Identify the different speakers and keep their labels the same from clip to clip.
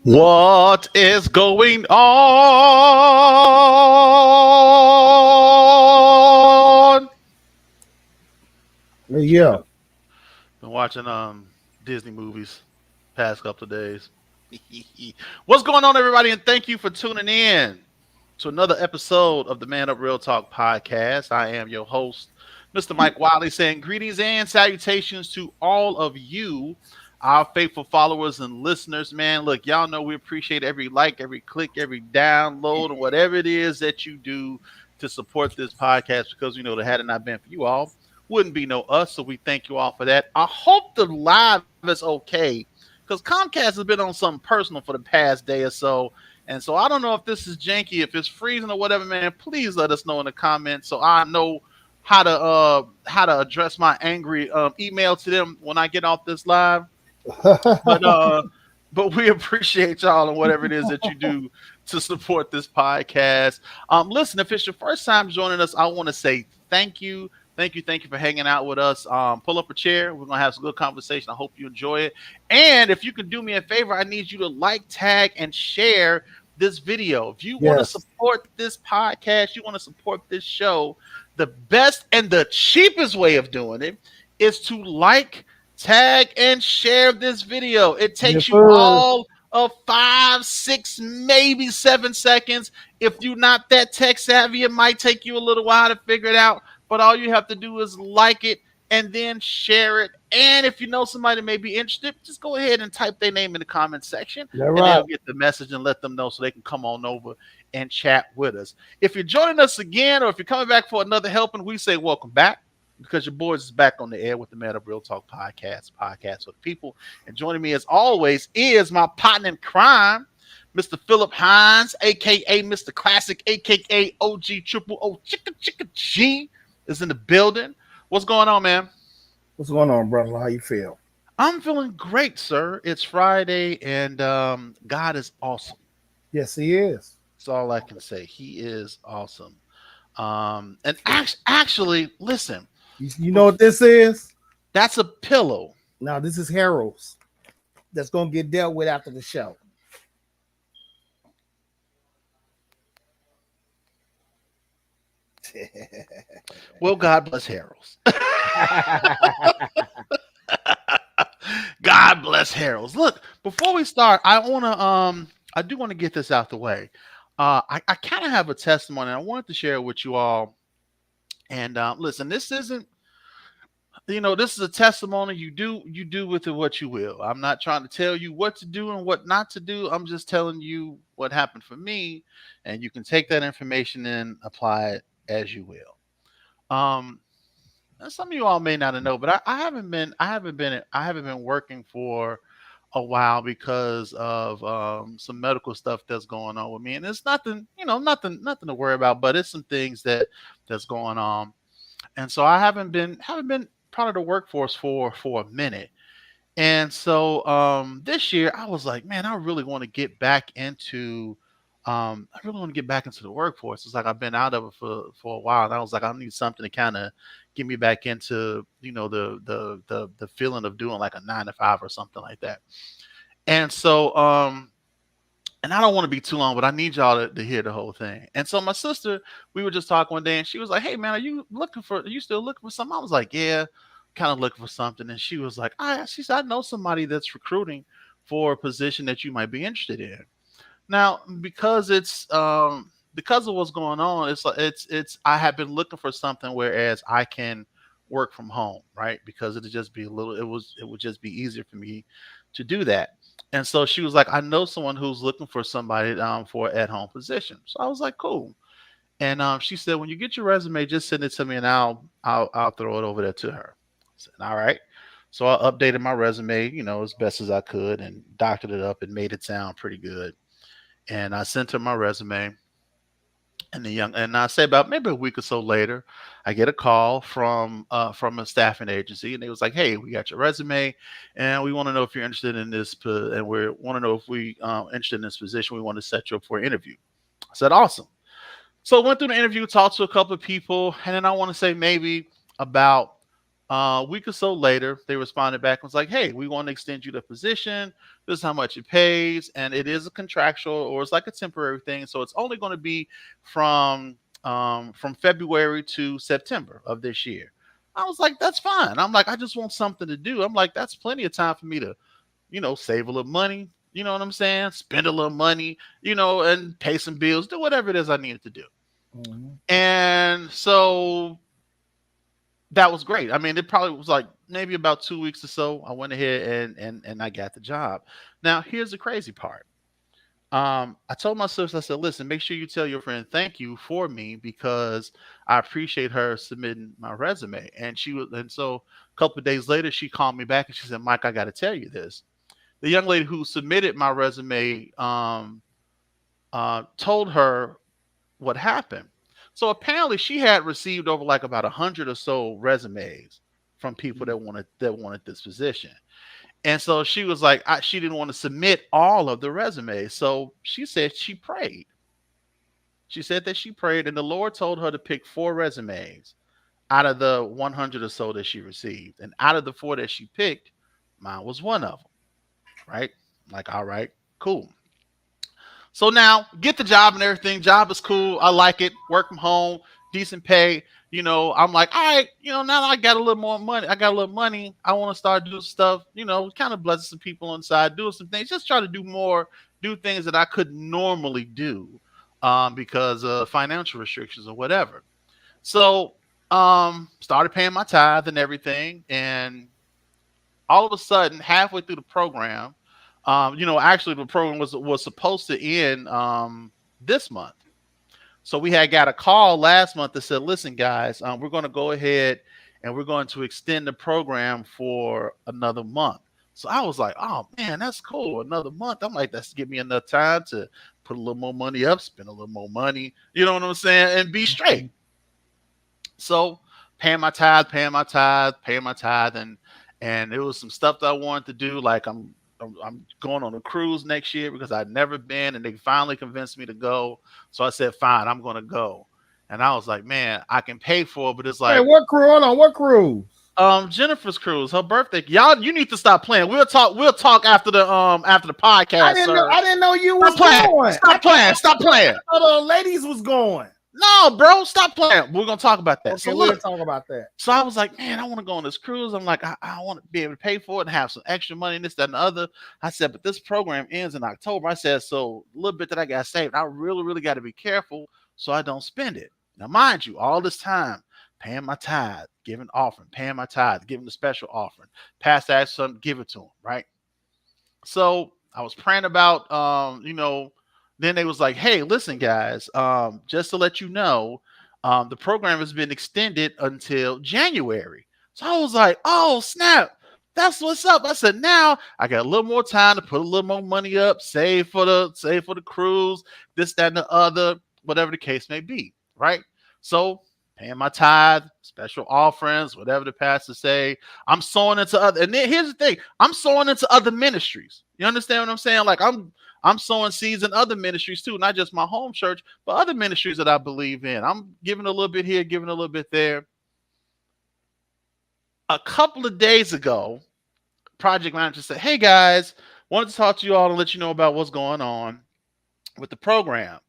Speaker 1: What is going on?
Speaker 2: Yeah.
Speaker 1: Been watching Disney movies past couple of days. What's going on, everybody? And thank you for tuning in to another episode of the Man Up Real Talk podcast. I am your host, Mr. Mike Wiley, saying greetings and salutations to all of you, our faithful followers and listeners. Man, look, y'all know we appreciate every like, every click, every download, and whatever it is that you do to support this podcast because we know that had it not been for you all, wouldn't be no us. So we thank you all for that. I hope the live is okay because Comcast has been on something personal for the past day or so. And so I don't know if this is janky, if it's freezing or whatever, man. Please let us know in the comments so I know how to address my angry email to them when I get off this live. But but we appreciate y'all and whatever it is that you do to support this podcast. Listen, if it's your first time joining us, I want to say thank you. Thank you for hanging out with us. Pull up a chair. We're gonna have some good conversation. I hope you enjoy it. And if you can do me a favor, I need you to like, tag, and share this video. If you want to
Speaker 2: Yes.
Speaker 1: support this podcast, you want to support this show, the best and the cheapest way of doing it is to like, tag, and share this video. It
Speaker 2: Yes,
Speaker 1: takes you
Speaker 2: sir.
Speaker 1: all of 5, 6, maybe 7 seconds. If you're not that tech savvy, it might take you a little while to figure it out. But all you have to do is like it and then share it. And if you know somebody may be interested, just go ahead and type their name in the comment section
Speaker 2: That's
Speaker 1: and
Speaker 2: right.
Speaker 1: they'll get the message and let them know so they can come on over and chat with us. If you're joining us again or if you're coming back for another helping, we say welcome back because your boys is back on the air with the Man of Real Talk podcast for the people. And joining me as always is my partner in crime, Mr. Philip Hines, aka Mr. Classic, aka OG Triple O Chicka Chicka G is in the building. What's going on, man?
Speaker 2: What's going on, brother? How you feel?
Speaker 1: I'm feeling great, sir. It's Friday, and God is awesome.
Speaker 2: Yes, he is.
Speaker 1: That's all I can say. He is awesome. And actually, listen,
Speaker 2: You know what this is?
Speaker 1: that's a pillow.
Speaker 2: Now, this is Harold's that's going to get dealt with after the show.
Speaker 1: Well, God bless Harold's. God bless Harold's. Look, before we start, I do want to get this out the way. I kind of have a testimony. I wanted to share it with you all. And listen, this isn't, this is a testimony. You do with it what you will. I'm not trying to tell you what to do and what not to do. I'm just telling you what happened for me, and you can take that information and apply it as you will. Um, and some of you all may not know, but I haven't been working for a while because of some medical stuff that's going on with me, and it's nothing, nothing to worry about. But it's some things that's going on, and so I haven't been part of the workforce for a minute. And so this year I was like, man, I really want to get back into the workforce. It's like I've been out of it for a while, and I was like, I need something to kind of get me back into, the feeling of doing like a 9 to 5 or something like that. And so and I don't want to be too long, but I need y'all to hear the whole thing. And so my sister, we were just talking one day, and she was like, "Hey man, are you still looking for something?" I was like, "Yeah, kind of looking for something." And she was like, she said, "I know somebody that's recruiting for a position that you might be interested in." Now, because of what's going on, it's I have been looking for something whereas I can work from home, right? Because it would just be easier for me to do that. And so she was like, I know someone who's looking for somebody for an at home position. So I was like, cool. And she said, when you get your resume, just send it to me and I'll throw it over there to her. I said, all right. So I updated my resume, as best as I could and doctored it up and made it sound pretty good. And I sent her my resume. And I say about maybe a week or so later, I get a call from a staffing agency, and they was like, "Hey, we got your resume, and we want to know if you're interested in this, and we want to know if we interested in this position. We want to set you up for an interview." I said, "Awesome." So I went through the interview, talked to a couple of people, and then I want to say maybe about a week or so later, they responded back and was like, "Hey, we want to extend you the position. This is how much it pays, and it is a contractual or it's like a temporary thing. So it's only going to be from from February to September of this year. I was like, that's fine. I'm like, I just want something to do. I'm like, that's plenty of time for me to, save a little money. You know what I'm saying? Spend a little money, and pay some bills, do whatever it is I needed to do.
Speaker 2: Mhm.
Speaker 1: And so that was great. I mean, it probably was like maybe about 2 weeks or so. I went ahead and I got the job. Now, here's the crazy part. I told my sister, I said, listen, make sure you tell your friend thank you for me because I appreciate her submitting my resume. And so a couple of days later, she called me back and she said, Mike, I got to tell you this. The young lady who submitted my resume told her what happened. So apparently, she had received over like about 100 or so resumes from people that wanted this position. And so she was like, she didn't want to submit all of the resumes. So she said she prayed. She said that she prayed, and the Lord told her to pick four resumes out of the 100 or so that she received. And out of the four that she picked, mine was one of them. Right? Like, all right, cool. So now get the job and everything. Job is cool. I like it. Work from home, decent pay. I'm like, all right, now that I got a little more money, I got a little money. I want to start doing stuff, kind of blessing some people on the side, doing some things, just try to do things that I couldn't normally do because of financial restrictions or whatever. So started paying my tithe and everything. And all of a sudden, halfway through the program, actually the program was supposed to end this month. So we had got a call last month that said, "Listen, guys, we're going to go ahead and we're going to extend the program for another month." So I was like, "Oh man, that's cool! Another month." I'm like, "That's give me enough time to put a little more money up, spend a little more money, you know what I'm saying, and be straight." So paying my tithe, and there was some stuff that I wanted to do. Like I'm going on a cruise next year because I'd never been, and they finally convinced me to go. So I said, fine, I'm gonna go. And I was like, man, I can pay for it, but it's
Speaker 2: Hey,
Speaker 1: like
Speaker 2: what crew? Hold on, what crew?
Speaker 1: Jennifer's cruise, her birthday. Y'all, you need to stop playing. We'll talk after the podcast, sir.
Speaker 2: I didn't know you
Speaker 1: Stop
Speaker 2: was
Speaker 1: playing.
Speaker 2: going.
Speaker 1: Stop playing.
Speaker 2: I thought the ladies was going.
Speaker 1: No, bro, stop playing. We're gonna talk about that.
Speaker 2: Okay,
Speaker 1: So
Speaker 2: we'll
Speaker 1: look,
Speaker 2: talk about that.
Speaker 1: so I was like, man, I want to go on this cruise. I'm like, I want to be able to pay for it and have some extra money and this, that, and the other. I said, but this program ends in October. I said, so a little bit that I got saved, I really, really got to be careful so I don't spend it. Now, mind you, all this time, paying my tithe, giving offering, paying my tithe, giving the special offering, pass that son, give it to him, right? So I was praying about, then they was like, hey, listen, guys, just to let you know, the program has been extended until January. So I was like, oh, snap. That's what's up. I said, now I got a little more time to put a little more money up, save for the cruise, this, that, and the other, whatever the case may be. Right. So paying my tithe, special offerings, whatever the pastor say. I'm sowing into other, and then here's the thing: I'm sowing into other ministries. You understand what I'm saying? Like I'm sowing seeds in other ministries too, not just my home church, but other ministries that I believe in. I'm giving a little bit here, giving a little bit there. A couple of days ago, project manager said, "Hey guys, wanted to talk to you all and let you know about what's going on with the program."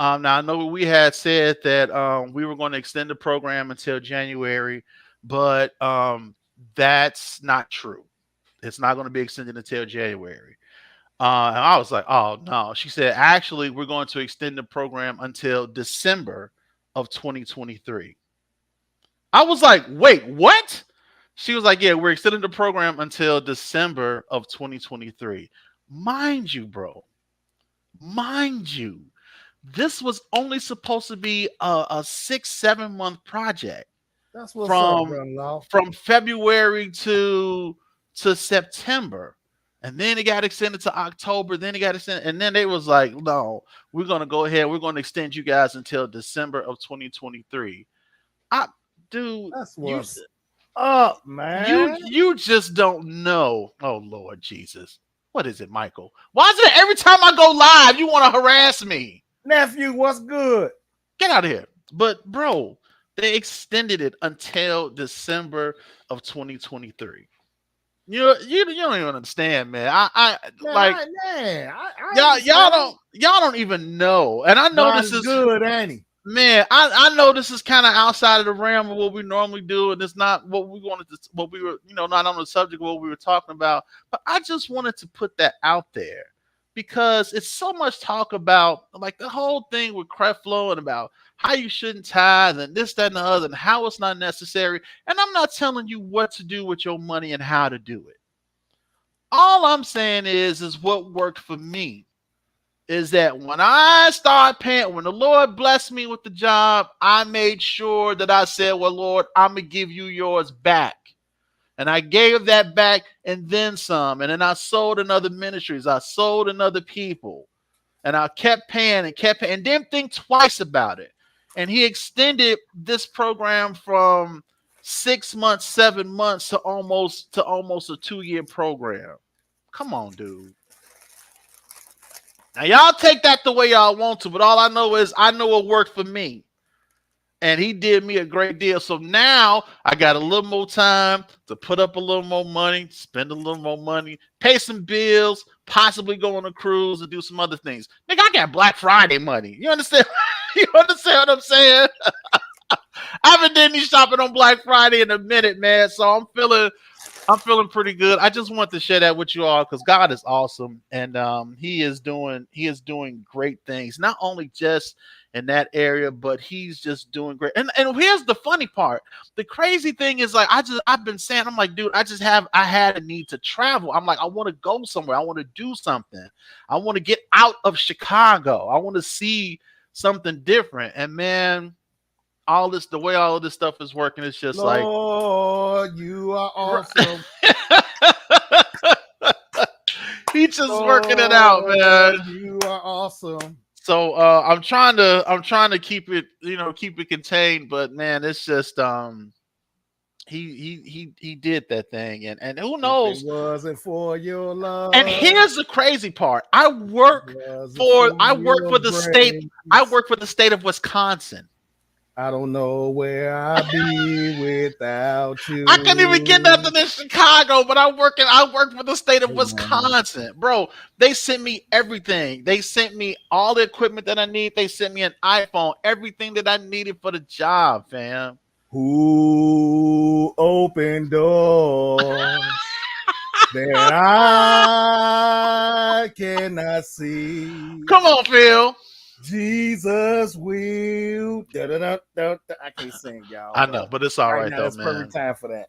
Speaker 1: Now I know we had said that we were going to extend the program until January, but that's not true. It's not going to be extended until January. And I was like, "Oh no!" She said, "Actually, we're going to extend the program until December of 2023." I was like, "Wait, what?" She was like, "Yeah, we're extending the program until December of 2023." Mind you, bro. Mind you, this was only supposed to be a 6-7 month project
Speaker 2: That's what's up,
Speaker 1: from
Speaker 2: brother-in-law.
Speaker 1: from February to September, and then it got extended to October. Then it got extended, and then they was like, "No, we're gonna go ahead. We're gonna extend you guys until December of 2023." I, dude,
Speaker 2: That's
Speaker 1: you
Speaker 2: what's up,
Speaker 1: you
Speaker 2: man.
Speaker 1: you just don't know. Oh Lord Jesus, what is it, Michael? Why is it every time I go live you want to harass me?
Speaker 2: Nephew, what's good?
Speaker 1: Get out of here. But bro, they extended it until December of 2023. You don't even understand, man. I
Speaker 2: Man,
Speaker 1: like
Speaker 2: I
Speaker 1: y'all
Speaker 2: understand.
Speaker 1: don't even know. And I know this
Speaker 2: God's
Speaker 1: is
Speaker 2: good, ain't he?
Speaker 1: man. I know this is kind of outside of the realm of what we normally do, and it's not what we wanted to. What we were, not on the subject of what we were talking about. But I just wanted to put that out there because it's so much talk about like the whole thing with Creflo and about how you shouldn't tithe and this, that, and the other, and how it's not necessary. And I'm not telling you what to do with your money and how to do it. All I'm saying is what worked for me is that when I start paying, when the Lord blessed me with the job, I made sure that I said, well, Lord, I'm going to give you yours back. And I gave that back and then some. And then I sold in other ministries. I sold in other people. And I kept paying and didn't think twice about it. And he extended this program from 6 months, 7 months to almost a 2-year program. Come on, dude. Now y'all take that the way y'all want to, but all I know is I know it worked for me. And he did me a great deal. So now I got a little more time to put up a little more money, spend a little more money, pay some bills, possibly go on a cruise and do some other things. Nigga, I got Black Friday money. You understand? You understand what I'm saying? I haven't done any shopping on Black Friday in a minute, man. So I'm feeling pretty good. I just want to share that with you all because God is awesome, and He is doing great things. Not only just in that area, but He's just doing great. And here's the funny part: the crazy thing is, like I've been saying, I'm like, dude, I had a need to travel. I'm like, I want to go somewhere. I want to do something. I want to get out of Chicago. I want to see something different. And man, the way all of this stuff is working, it's just
Speaker 2: Lord, you are awesome.
Speaker 1: He's just working it out, man.
Speaker 2: You are awesome.
Speaker 1: So I'm trying to keep it contained, but man, it's just he did that thing, and who knows?
Speaker 2: If it wasn't for your love.
Speaker 1: And here's the crazy part: I work for the state. I work for the state of Wisconsin.
Speaker 2: I don't know where I'd be without you.
Speaker 1: I couldn't even get nothing in Chicago, but I work for the state of Wisconsin. Bro, they sent me everything. They sent me all the equipment that I need. They sent me an iPhone, everything that I needed for the job, fam.
Speaker 2: Who opened doors that I cannot see?
Speaker 1: Come on, Phil.
Speaker 2: Jesus will. I can't sing, y'all.
Speaker 1: I know, but it's all right though,
Speaker 2: it's
Speaker 1: man.
Speaker 2: Perfect time for that,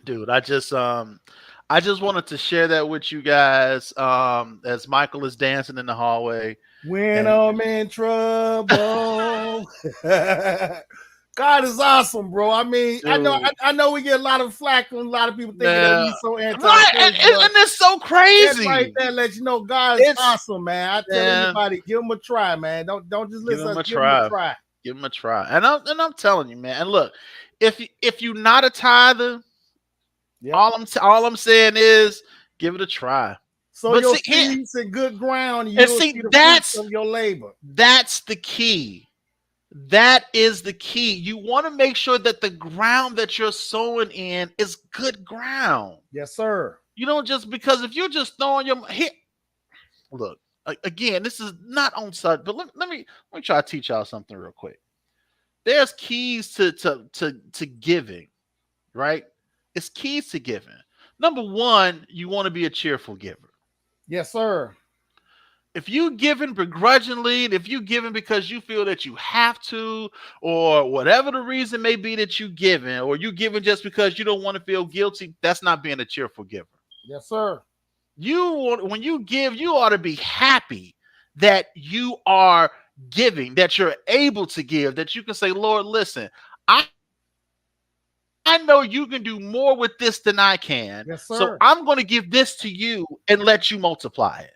Speaker 1: dude. I just wanted to share that with you guys. As Michael is dancing in the hallway.
Speaker 2: When I'm in trouble. God is awesome, bro. I mean, dude. I know we get a lot of flack from a lot of people thinking that we're so anti.
Speaker 1: Right, and it's so crazy.
Speaker 2: Right there, let you know God is awesome, man. I tell anybody, give him a try, man. Don't just listen. Give him a try.
Speaker 1: Give him a try. And I'm telling you, man. And look, if you're not a tither, all I'm saying is give it a try.
Speaker 2: So your seeds in good ground, and see the fruits of your labor.
Speaker 1: That's the key. That is the key. You want to make sure that the ground that you're sowing in is good ground.
Speaker 2: Yes, sir.
Speaker 1: You don't just because if you're just throwing your look again, this is not on site, but let me try to teach y'all something real quick. There's keys to giving, right? It's keys to giving. Number one, you want to be a cheerful giver.
Speaker 2: Yes, sir.
Speaker 1: If you giving begrudgingly, if you giving because you feel that you have to, or whatever the reason may be that you giving, or you giving just because you don't want to feel guilty, that's not being a cheerful giver.
Speaker 2: Yes, sir.
Speaker 1: When you give, you ought to be happy that you are giving, that you're able to give, that you can say, Lord, listen, I know you can do more with this than I can.
Speaker 2: Yes, sir.
Speaker 1: So I'm going to give this to you and let you multiply it.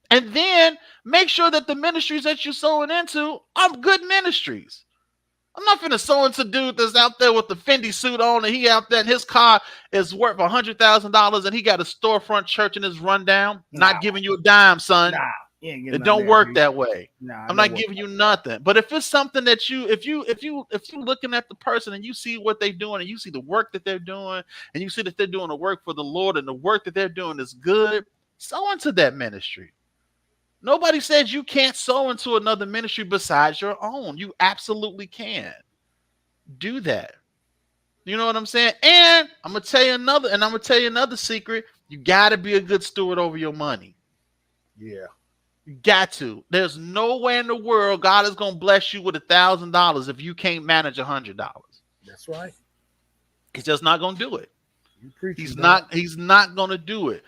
Speaker 1: And then make sure that the ministries that you're sowing into are good ministries. I'm not finna sow into dude that's out there with the Fendi suit on and he out there and his car is worth $100,000 and he got a storefront church in his rundown. Not giving you a dime, son. It don't work that way.
Speaker 2: Nah,
Speaker 1: I'm not giving you nothing. But if it's something that if you looking at the person and you see what they're doing and you see the work that they're doing and you see that they're doing the work for the Lord and the work that they're doing is good, sow into that ministry. Nobody says you can't sow into another ministry besides your own. You absolutely can. Do that. You know what I'm saying? And I'm gonna tell you another secret. You gotta be a good steward over your money.
Speaker 2: Yeah.
Speaker 1: You got to. There's no way in the world God is gonna bless you with $1,000 if you can't manage $100.
Speaker 2: That's right.
Speaker 1: He's just not gonna do it. He's
Speaker 2: not
Speaker 1: gonna do it.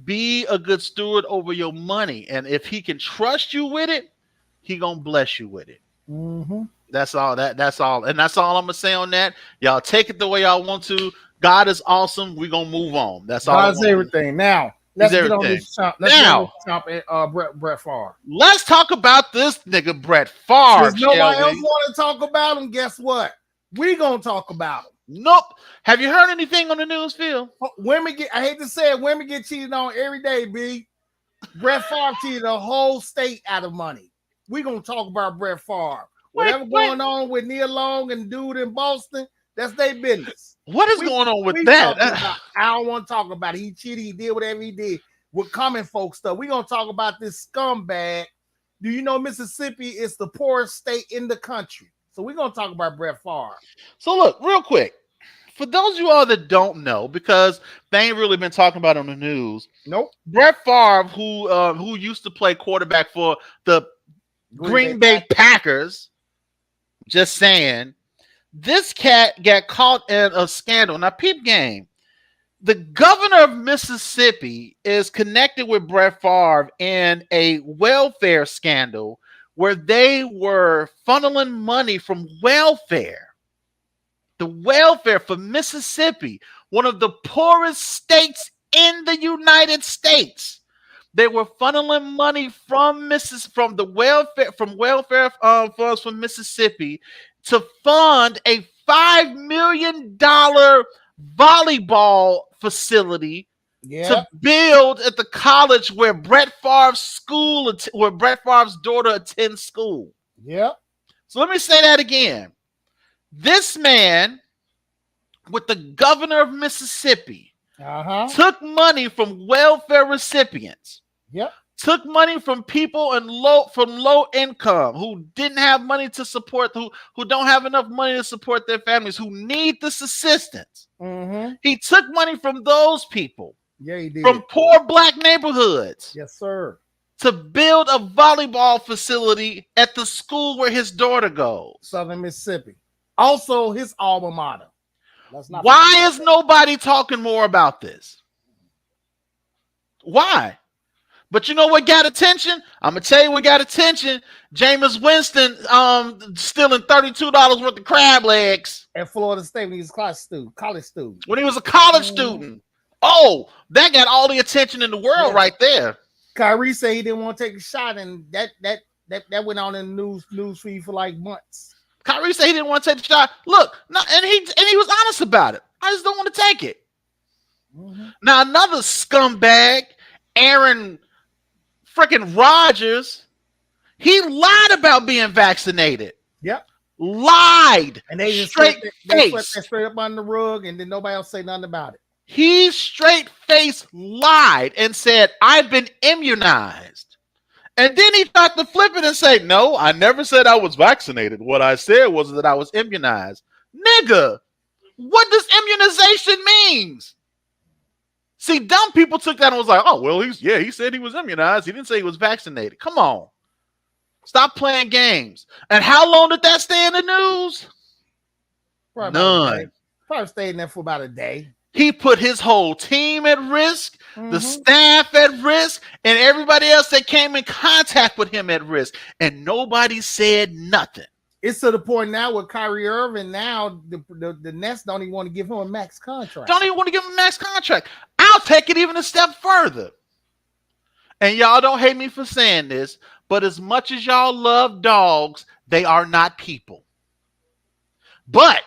Speaker 1: Be a good steward over your money, and if he can trust you with it, he gonna bless you with it.
Speaker 2: Mm-hmm.
Speaker 1: That's all. That's all, and that's all I'm gonna say on that. Y'all take it the way y'all want to. God is awesome. We're gonna move on. That's all.
Speaker 2: God's everything. Now let's get on this chop. Brett Favre.
Speaker 1: Let's talk about this nigga Brett Favre.
Speaker 2: Since nobody else want to talk about him, guess what? We gonna talk about him.
Speaker 1: Nope. Have you heard anything on the news, Phil?
Speaker 2: I hate to say it, women get cheated on every day, B. Brett Favre cheated the whole state out of money. We gonna talk about Brett Favre. Whatever going on with Neil Long and dude in Boston, that's their business.
Speaker 1: What is going on with that?
Speaker 2: I don't want to talk about it. He cheated. He did whatever he did with common folk stuff. We're going to talk about this scumbag. Do you know Mississippi is the poorest state in the country? So we're going to talk about Brett Favre.
Speaker 1: So look, real quick, for those of you all that don't know, because they ain't really been talking about it on the news.
Speaker 2: Nope.
Speaker 1: Brett Favre, who used to play quarterback for the Green Bay Packers, just saying, this cat got caught in a scandal. Now, peep game. The governor of Mississippi is connected with Brett Favre in a welfare scandal where they were funneling money from welfare. The welfare for Mississippi, one of the poorest states in the United States. They were funneling money from welfare funds from Mississippi to fund a $5 million volleyball facility to build at the college where Brett Favre's daughter attends school.
Speaker 2: Yep.
Speaker 1: So let me say that again. This man, with the governor of Mississippi, took money from welfare recipients.
Speaker 2: Yep.
Speaker 1: Took money from people from low income who didn't have money to support, who don't have enough money to support their families, who need this assistance.
Speaker 2: Mm-hmm.
Speaker 1: He took money from those people.
Speaker 2: Yeah, he did.
Speaker 1: From poor black neighborhoods.
Speaker 2: Yes, sir.
Speaker 1: To build a volleyball facility at the school where his daughter goes.
Speaker 2: Southern Mississippi. Also his alma mater.
Speaker 1: Why is nobody talking more about this? Why? But you know what got attention? I'm going to tell you what got attention. Jameis Winston stealing $32 worth of crab legs.
Speaker 2: At Florida State when he was a college student.
Speaker 1: When he was a college student. Oh, that got all the attention in the world right there.
Speaker 2: Kyrie said he didn't want to take a shot, and that went on in the news feed for like months.
Speaker 1: Kyrie said he didn't want to take the shot. Look, no, and he was honest about it. I just don't want to take it. Mm-hmm. Now, another scumbag, Aaron freaking Rodgers, he lied about being vaccinated.
Speaker 2: Yep.
Speaker 1: Lied.
Speaker 2: And they just
Speaker 1: straight
Speaker 2: up on the rug, and then nobody else say nothing about it.
Speaker 1: He straight face lied and said, I've been immunized. And then he tried to flip it and say, no, I never said I was vaccinated. What I said was that I was immunized. Nigga, what does immunization mean? See, dumb people took that and was like, oh, well, he said he was immunized. He didn't say he was vaccinated. Come on. Stop playing games. And how long did that stay in the news? None.
Speaker 2: Probably stayed in there for about a day.
Speaker 1: He put his whole team at risk, the staff at risk, and everybody else that came in contact with him at risk. And nobody said nothing.
Speaker 2: It's to the point now with Kyrie Irving, now the Nets don't even want to give him a max contract.
Speaker 1: Don't even want to give him a max contract. I'll take it even a step further. And y'all don't hate me for saying this, but as much as y'all love dogs, they are not people. But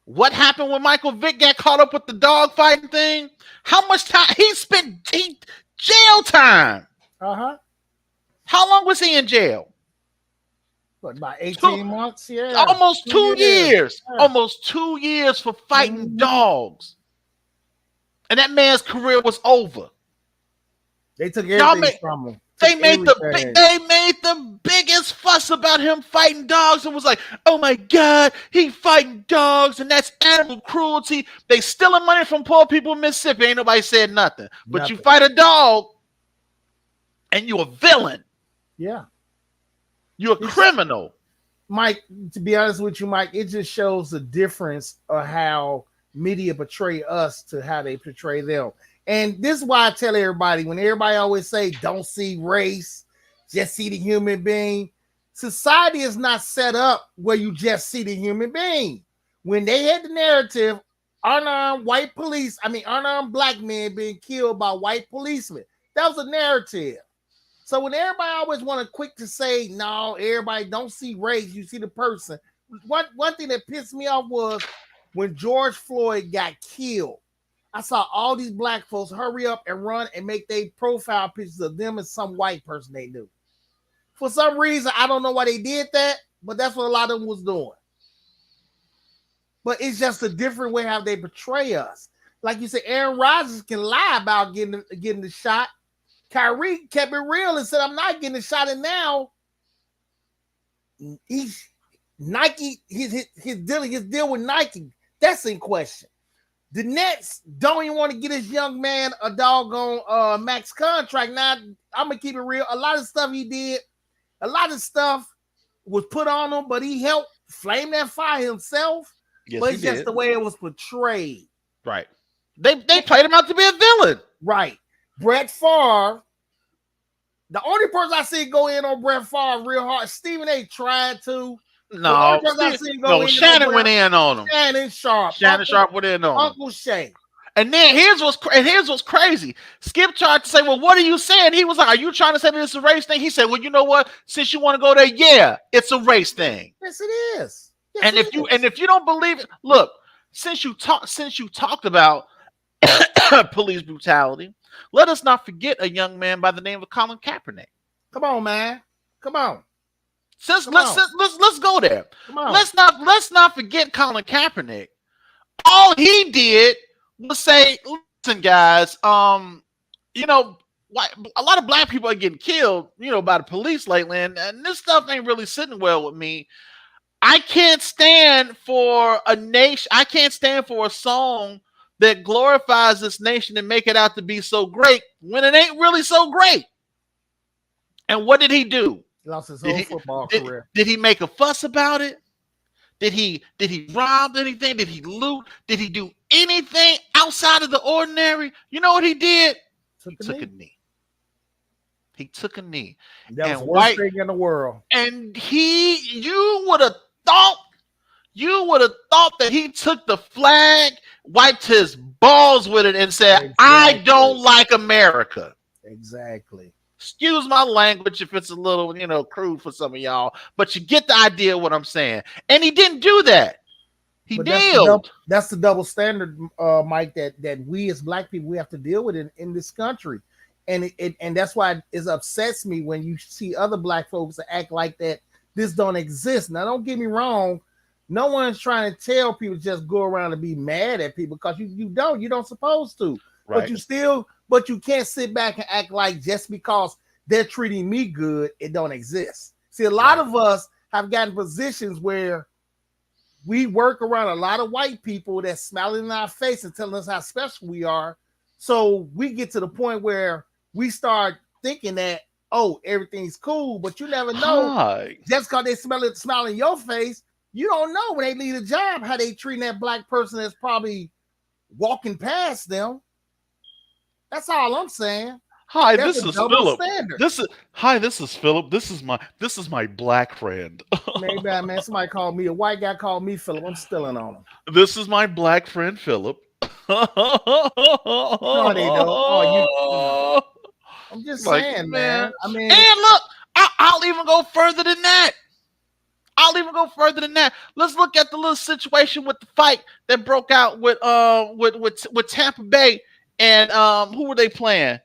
Speaker 1: what happened when Michael Vick got caught up with the dog fighting thing? How much time he spent? Jail time. How long was he in jail?
Speaker 2: What, about 18 months? Yeah.
Speaker 1: Almost 2 years.
Speaker 2: Yeah.
Speaker 1: Almost 2 years for fighting dogs. And that man's career was over.
Speaker 2: They took everything from him.
Speaker 1: They made the biggest fuss about him fighting dogs. It was like, oh my God, he fighting dogs, and that's animal cruelty. They stealing money from poor people in Mississippi. Ain't nobody said nothing. But you fight a dog, and you're a villain.
Speaker 2: Yeah.
Speaker 1: You're a criminal.
Speaker 2: Mike, to be honest with you, Mike, it just shows the difference of how media portray us to how they portray them. And this is why I tell everybody, when everybody always say, don't see race, just see the human being. Society is not set up where you just see the human being. When they had the narrative, unarmed black men being killed by white policemen, that was a narrative. So when everybody always want to quick to say, no, everybody don't see race, you see the person. One thing that pissed me off was when George Floyd got killed. I saw all these black folks hurry up and run and make their profile pictures of them and some white person they knew. For some reason, I don't know why they did that, but that's what a lot of them was doing. But it's just a different way how they portray us. Like you said, Aaron Rodgers can lie about getting the shot. Kyrie kept it real and said, I'm not getting a shot. And now he's Nike, his deal with Nike, that's in question. The Nets don't even want to get this young man a doggone max contract. Now, I'm going to keep it real. A lot of stuff he did, a lot of stuff was put on him, but he helped flame that fire himself. Yes, but it's just the way it was portrayed.
Speaker 1: Right. They played him out to be a villain.
Speaker 2: Right. Brett Favre, the only person I see go in on Brett Favre real hard, Stephen A. tried to.
Speaker 1: No, Shannon went in on him.
Speaker 2: Shannon Sharp
Speaker 1: went in on him.
Speaker 2: Uncle Shay.
Speaker 1: And then here's what's crazy. Skip tried to say, well, what are you saying? He was like, are you trying to say that it's a race thing? He said, well, you know what? Since you want to go there, yeah, it's a race thing.
Speaker 2: Yes, it is. Yes,
Speaker 1: and if you don't believe it, look, since you talked about police brutality, let us not forget a young man by the name of Colin Kaepernick.
Speaker 2: Come on, man. Come on.
Speaker 1: Let's go there. Let's not forget Colin Kaepernick. All he did was say, listen, guys, a lot of black people are getting killed, by the police lately, and this stuff ain't really sitting well with me. I can't stand for a nation. I can't stand for a song that glorifies this nation and make it out to be so great when it ain't really so great. And what did he do?
Speaker 2: He lost his whole football career.
Speaker 1: Did he make a fuss about it? Did he rob anything? Did he loot? Did he do anything outside of the ordinary? You know what he did? He took a knee. He took a knee.
Speaker 2: That was the worst thing in the world.
Speaker 1: And you would have thought that he took the flag, wiped his balls with it, and said, exactly. I don't like America.
Speaker 2: Exactly.
Speaker 1: Excuse my language if it's a little, crude for some of y'all, but you get the idea of what I'm saying. And he didn't do that. He kneeled.
Speaker 2: That's the double standard, Mike, that we as black people, we have to deal with in this country. And that's why it upsets me when you see other black folks act like that this don't exist. Now, don't get me wrong. No one's trying to tell people just go around and be mad at people because you don't supposed to. Right. But you can't sit back and act like just because they're treating me good, it don't exist. See, a lot of us have gotten positions where we work around a lot of white people that's smiling in our face and telling us how special we are. So we get to the point where we start thinking that, oh, everything's cool, but you never know. Hi. Just because they smile in your face, you don't know when they leave a job how they treating that black person that's probably walking past them. That's all I'm saying.
Speaker 1: Hi, this is Philip. This is Philip. This is my black friend.
Speaker 2: man, somebody called me. A white guy called me Philip. I'm stealing on him.
Speaker 1: This is my black friend Philip.
Speaker 2: No, they don't. Oh, I'm just saying, man. I mean,
Speaker 1: and look, I'll even go further than that. Let's look at the little situation with the fight that broke out with Tampa Bay and who were they playing?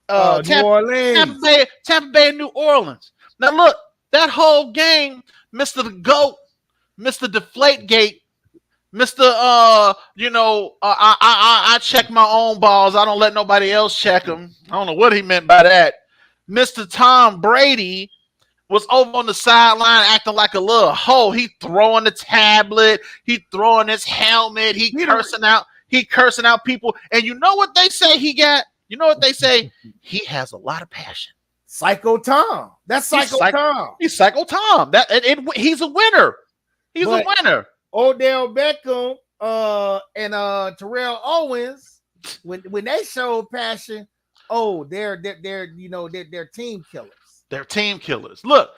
Speaker 2: New Orleans.
Speaker 1: Tampa Bay, and New Orleans. Now look, that whole game, Mr. The Goat, Mr. Deflategate, Mr. I check my own balls. I don't let nobody else check them. I don't know what he meant by that. Mr. Tom Brady was over on the sideline acting like a little hoe. He throwing the tablet. He throwing his helmet. He cursing out. He cursing out people. And you know what they say he got? You know what they say? He has a lot of passion.
Speaker 2: Psycho Tom. That's Psycho Tom.
Speaker 1: He's Psycho Tom. He's a winner. He's a winner.
Speaker 2: Odell Beckham and Terrell Owens, when they showed passion, they're team killers.
Speaker 1: They're team killers. Look,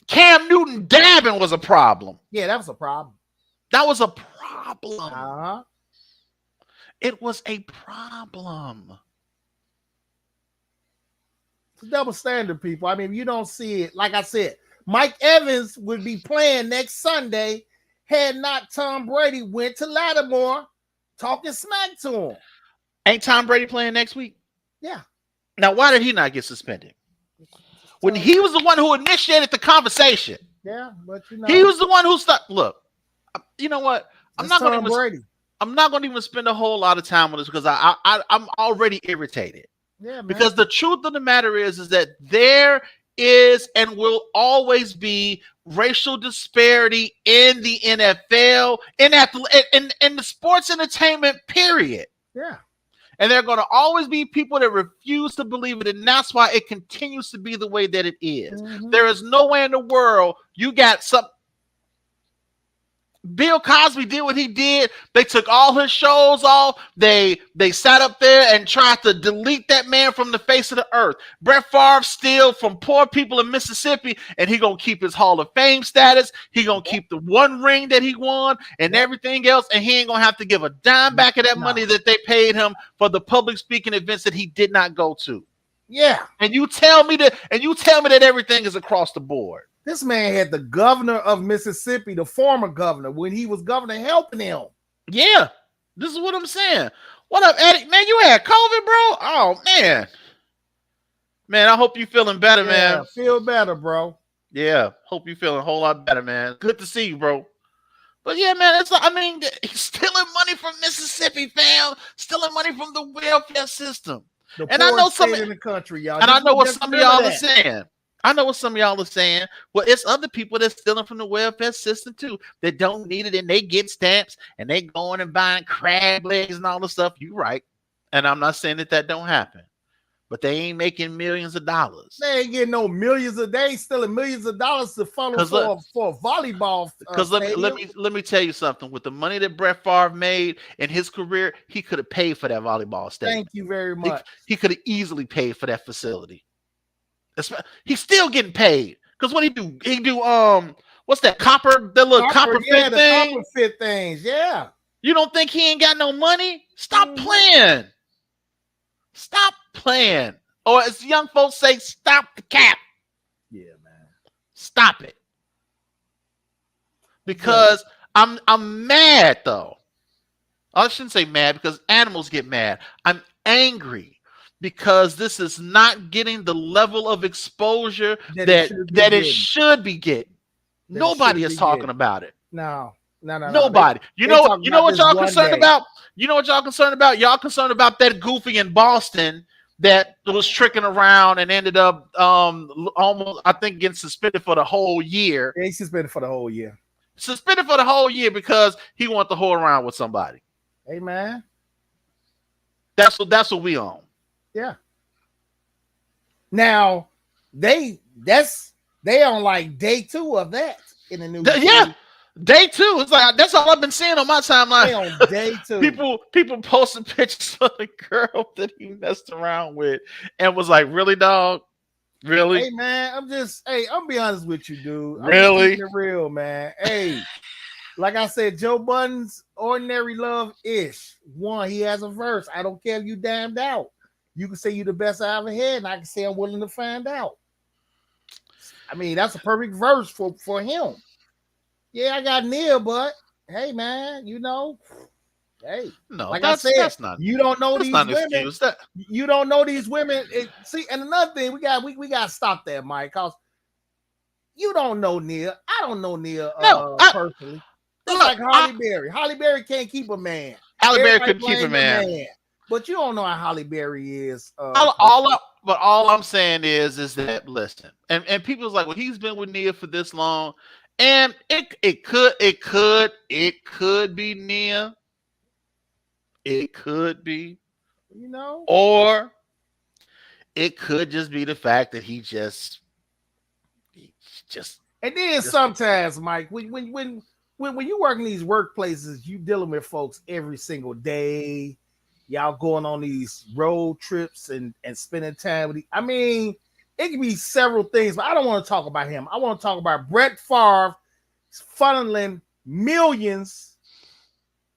Speaker 1: Cam Newton dabbing was a problem.
Speaker 2: Yeah, that was a problem.
Speaker 1: That was a problem.
Speaker 2: Uh-huh.
Speaker 1: It was a problem.
Speaker 2: It's a double standard, people. I mean, you don't see it. Like I said, Mike Evans would be playing next Sunday had not Tom Brady went to Lattimore talking smack to him.
Speaker 1: Ain't Tom Brady playing next week?
Speaker 2: Yeah.
Speaker 1: Now, why did he not get suspended? When he was the one who initiated the conversation.
Speaker 2: Yeah, but
Speaker 1: he was the one who stopped. Look, you know what? I'm not going to even spend a whole lot of time on this because I'm already irritated.
Speaker 2: Yeah, man.
Speaker 1: Because the truth of the matter is that there is and will always be racial disparity in the NFL, in the sports entertainment, period.
Speaker 2: Yeah.
Speaker 1: And there are going to always be people that refuse to believe it, and that's why it continues to be the way that it is. Mm-hmm. There is no way in the world you got some. Bill Cosby did what he did. They took all his shows off. They sat up there and tried to delete that man from the face of the earth. Brett Favre steal from poor people in Mississippi, and he gonna keep his Hall of Fame status. He gonna keep the one ring that he won and everything else, and he ain't gonna have to give a dime back of that money that they paid him for the public speaking events that he did not go to.
Speaker 2: Yeah,
Speaker 1: and you tell me that everything is across the board.
Speaker 2: This man had the governor of Mississippi, the former governor, when he was governor, helping him.
Speaker 1: Yeah, this is what I'm saying. What up, Eddie? Man, you had COVID, bro? Oh, man. Man, I hope you feeling better, man.
Speaker 2: Feel better, bro.
Speaker 1: Yeah, hope you feeling a whole lot better, man. Good to see you, bro. But yeah, man, he's stealing money from Mississippi, fam. Stealing money from the welfare system.
Speaker 2: And I know some in the country, y'all.
Speaker 1: And I know what some of y'all are saying. Well, it's other people that's stealing from the welfare system too that don't need it, and they get stamps and they going and buying crab legs and all the stuff. You right, and I'm not saying that don't happen, but they ain't making millions of dollars.
Speaker 2: They ain't getting no millions a day, stealing millions of dollars to funnel for a volleyball.
Speaker 1: Because let me tell you something. With the money that Brett Favre made in his career, he could have paid for that volleyball stadium.
Speaker 2: Thank you very much.
Speaker 1: He could have easily paid for that facility. He's still getting paid because what he do? He do what's that copper? That little copper fit thing.
Speaker 2: Copper fit things. Yeah.
Speaker 1: You don't think he ain't got no money? Stop playing. Stop playing. Or as young folks say, stop the cap.
Speaker 2: Yeah, man.
Speaker 1: Stop it. Because I'm mad though. I shouldn't say mad because animals get mad. I'm angry. Because this is not getting the level of exposure that it should be getting. Nobody is talking about it.
Speaker 2: No.
Speaker 1: Nobody. You know what y'all concerned about? You know what y'all concerned about? Y'all concerned about that goofy in Boston that was tricking around and ended up almost, I think, getting suspended for the whole year.
Speaker 2: Yeah, he's suspended for the whole year.
Speaker 1: Suspended for the whole year because he wanted to hold around with somebody.
Speaker 2: Hey, man.
Speaker 1: That's what we on.
Speaker 2: Yeah. Now they on like day 2 of that in the new.
Speaker 1: Yeah, day 2. It's like that's all I've been seeing on my timeline.
Speaker 2: They on day 2.
Speaker 1: people posting pictures of the girl that he messed around with and was like, "Really, dog? Really?"
Speaker 2: Hey, man, I'm be honest with you, dude.
Speaker 1: Really?
Speaker 2: I'm real, man. Hey, like I said, Joe Budden's Ordinary Love Ish. One, he has a verse. I don't care if you damned out. You can say you're the best I ever had, and I can say I'm willing to find out. I mean, that's a perfect verse for him. Yeah, I got Neil, but hey, man, Hey,
Speaker 1: No,
Speaker 2: like I said,
Speaker 1: that's not.
Speaker 2: you don't know
Speaker 1: That's
Speaker 2: these
Speaker 1: not an
Speaker 2: women.
Speaker 1: excuse. That
Speaker 2: You don't know these women. See, and another thing, we got to stop that, Mike, because you don't know Nia. I don't know Nia
Speaker 1: no.
Speaker 2: personally. Just
Speaker 1: Look,
Speaker 2: like Holly Berry. Holly Berry can't keep a man.
Speaker 1: Halle Berry
Speaker 2: Everybody
Speaker 1: couldn't keep a
Speaker 2: blame the
Speaker 1: man.
Speaker 2: but you don't know how Holly Berry is.
Speaker 1: But all I'm saying is that listen, and people's like, well, he's been with Nia for this long, and it could be Nia. It could be, or it could just be the fact that he just.
Speaker 2: And then sometimes, Mike, when you work in these workplaces, you dealing with folks every single day. Y'all going on these road trips and spending time with. I mean, it can be several things, but I don't want to talk about him. I want to talk about Brett Favre funneling millions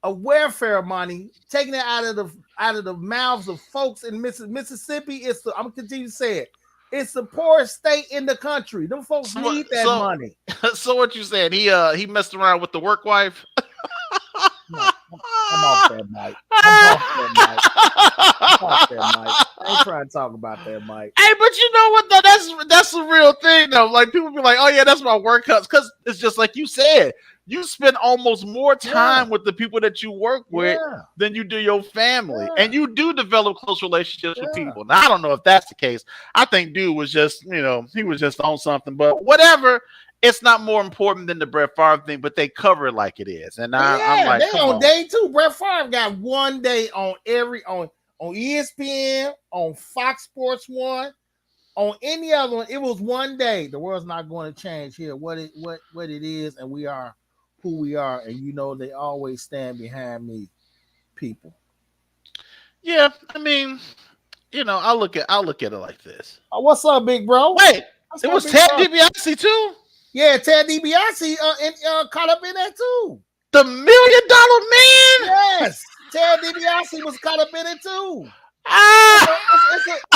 Speaker 2: of welfare money, taking it out of the mouths of folks in Mississippi. I'm gonna continue to say it. It's the poorest state in the country. Them folks need that money.
Speaker 1: So what you saying? He messed around with the work wife?
Speaker 2: No, I'm off that, Mike. I'm off that, Mike. I ain't trying to talk about that, Mike.
Speaker 1: Hey, but you know what though? That's the real thing though. Like people be like, oh yeah, that's my work cuts. Because it's just like you said. You spend almost more time with the people that you work with than you do your family. And you do develop close relationships with people. Now, I don't know if that's the case. I think dude was just, he was just on something. But whatever, it's not more important than the Brett Favre thing, but they cover it like it is. And I'm like,
Speaker 2: they on day 2. Brett Favre got one day on on ESPN, on Fox Sports 1, on any other one. It was one day. The world's not going to change here. What it is, and we are who we are, and they always stand behind me, people.
Speaker 1: Yeah, I mean, I'll look at it like this.
Speaker 2: What's up, big bro?
Speaker 1: Wait, it was Ted DiBiase too?
Speaker 2: Yeah, Ted DiBiase caught up in that too.
Speaker 1: The $1 million man?
Speaker 2: Yes, Ted DiBiase was caught up in it too.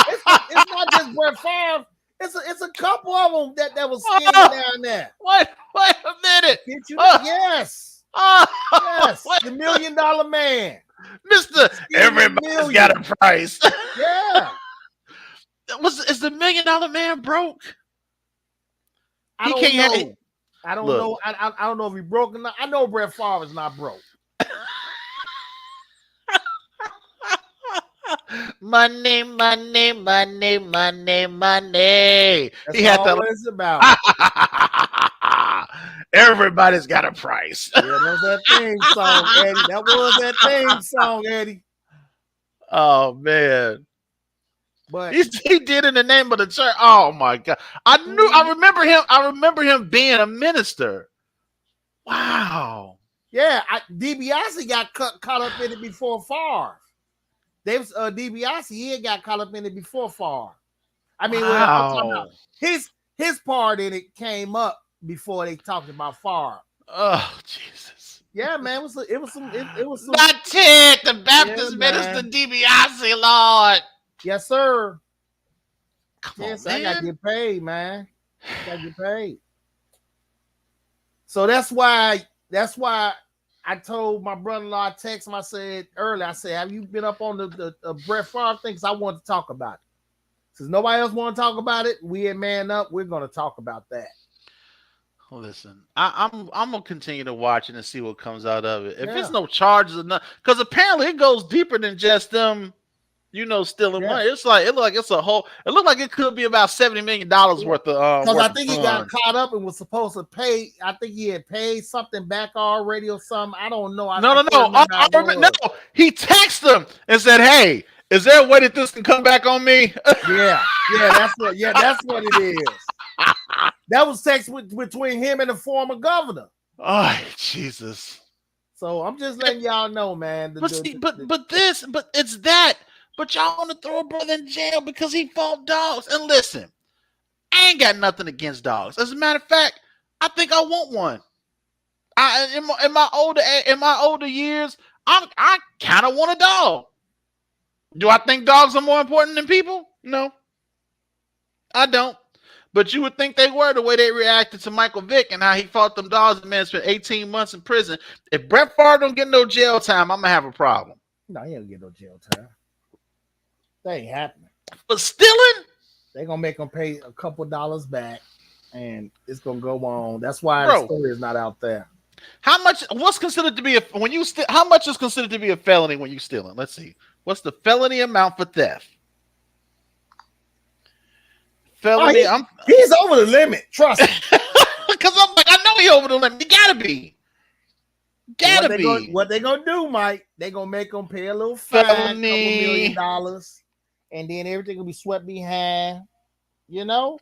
Speaker 2: It's not just Brett Favre. It's a couple of them that was skinning down there.
Speaker 1: Wait a minute.
Speaker 2: Yes. Yes. The $1 million man.
Speaker 1: Mr. Everybody's got a price.
Speaker 2: Yeah.
Speaker 1: Is the $1 million man broke?
Speaker 2: I don't know. I don't know if he broke or not. I know Brett Favre is not broke.
Speaker 1: Money.
Speaker 2: That's all it's about.
Speaker 1: Everybody's got a price.
Speaker 2: Yeah, that was that theme song, Eddie. That was that theme song, Eddie.
Speaker 1: Oh man.
Speaker 2: But
Speaker 1: he did in the name of the church. Oh my God. I remember him being a minister. Wow.
Speaker 2: Yeah, DiBiase got caught up in it before Favre. DiBiase, he had got caught up in it before Favre. I mean,
Speaker 1: wow.
Speaker 2: his part in it came up before they talked about Favre.
Speaker 1: Oh Jesus!
Speaker 2: Yeah, man, it was some.
Speaker 1: Not Ted, the Baptist minister DiBiase, Lord.
Speaker 2: Yes, sir.
Speaker 1: Come on, man.
Speaker 2: I gotta get paid, man. I gotta get paid. So that's why I told my brother-in-law, I texted him, I said earlier, have you been up on the Brett Favre thing? Because I want to talk about it. Since nobody else want to talk about it, we at ManUp, we're going to talk about that.
Speaker 1: Listen, I'm gonna continue to watch it and see what comes out of it. If it's no charges or nothing, because apparently it goes deeper than just them, stealing money. It looked like it's a whole. It looked like it could be about $70 million worth of.
Speaker 2: Because I think he got caught up and was supposed to pay. I think he had paid something back already or something. I don't know.
Speaker 1: No. He texted them and said, "Hey, is there a way that this can come back on me?"
Speaker 2: That's what it is. That was text between him and the former governor.
Speaker 1: Oh, Jesus.
Speaker 2: So I'm just letting y'all know, man.
Speaker 1: But it's that. But y'all want to throw a brother in jail because he fought dogs. And listen, I ain't got nothing against dogs. As a matter of fact, I think I want one. In my older years, I kind of want a dog. Do I think dogs are more important than people? No, I don't. But you would think they were the way they reacted to Michael Vick and how he fought them dogs and man spent 18 months in prison. If Brett Favre don't get no jail time, I'm gonna have a problem.
Speaker 2: No, he ain't get no jail time. That ain't happening.
Speaker 1: But stealing,
Speaker 2: they gonna make him pay a couple dollars back, and it's gonna go on. That's why
Speaker 1: Bro,
Speaker 2: the story is not out there.
Speaker 1: How much? What's considered to be how much is considered to be a felony when you stealing? Let's see. What's the felony amount for theft? Felony.
Speaker 2: He's over the limit. Trust me.
Speaker 1: Because I'm like, I know he over the limit. You gotta be.
Speaker 2: What they gonna do, Mike? They gonna make him pay a little fine, felony. $2 million, and then everything will be swept behind. You know,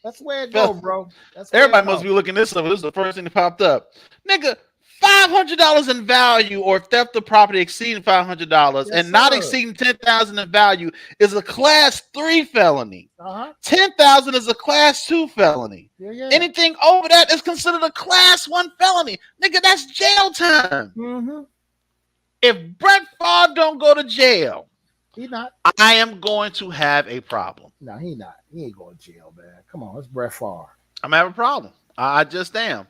Speaker 2: that's where it goes, bro.
Speaker 1: Everybody must be looking this up. This is the first thing that popped up, nigga. $500 in value or theft of property exceeding $500 and not exceeding $10,000 in value is a class 3 felony. $10,000 is a class 2 felony. Anything over that is considered a class 1 felony. Nigga, that's jail time. If Brett Favre don't go to jail,
Speaker 2: he not.
Speaker 1: I am going to have a problem.
Speaker 2: No, he not. He ain't going to jail, man. Come on, it's Brett Favre.
Speaker 1: I'm having a problem. I just am.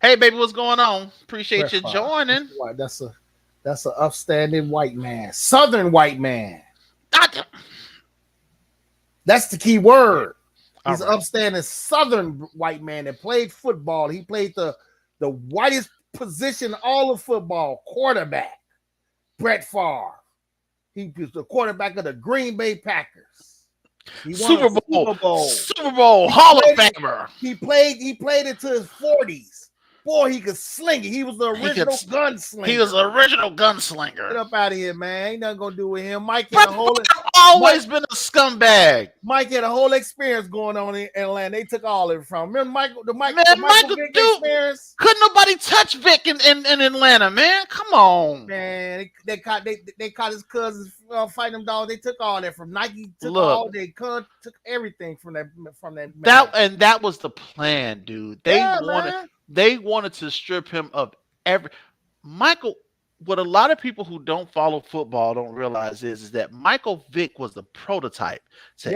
Speaker 1: Hey, baby, what's going on? Appreciate you joining.
Speaker 2: That's an upstanding white man, Southern white man. That's the key word. He's an upstanding Southern white man that played football. He played the whitest position in all of football, quarterback. Brett Favre. He was the quarterback of the Green Bay Packers.
Speaker 1: Super Bowl Hall of Famer.
Speaker 2: He played into his 40s. Boy, he could sling it. He was the original gunslinger.
Speaker 1: He was the original gunslinger.
Speaker 2: Get up out of here, man. Ain't nothing gonna do with him. Mike
Speaker 1: had always been a scumbag.
Speaker 2: Mike had a whole experience going on in Atlanta. They took all of it from him. Remember Michael Vick experience?
Speaker 1: Couldn't nobody touch Vick in Atlanta, man. Come on.
Speaker 2: Man, they caught his cousins fighting them dogs. They took all that from Nike. Took everything from that man.
Speaker 1: That was the plan, dude. They wanted to strip him of Michael. What a lot of people who don't follow football don't realize is that Michael Vick was the prototype to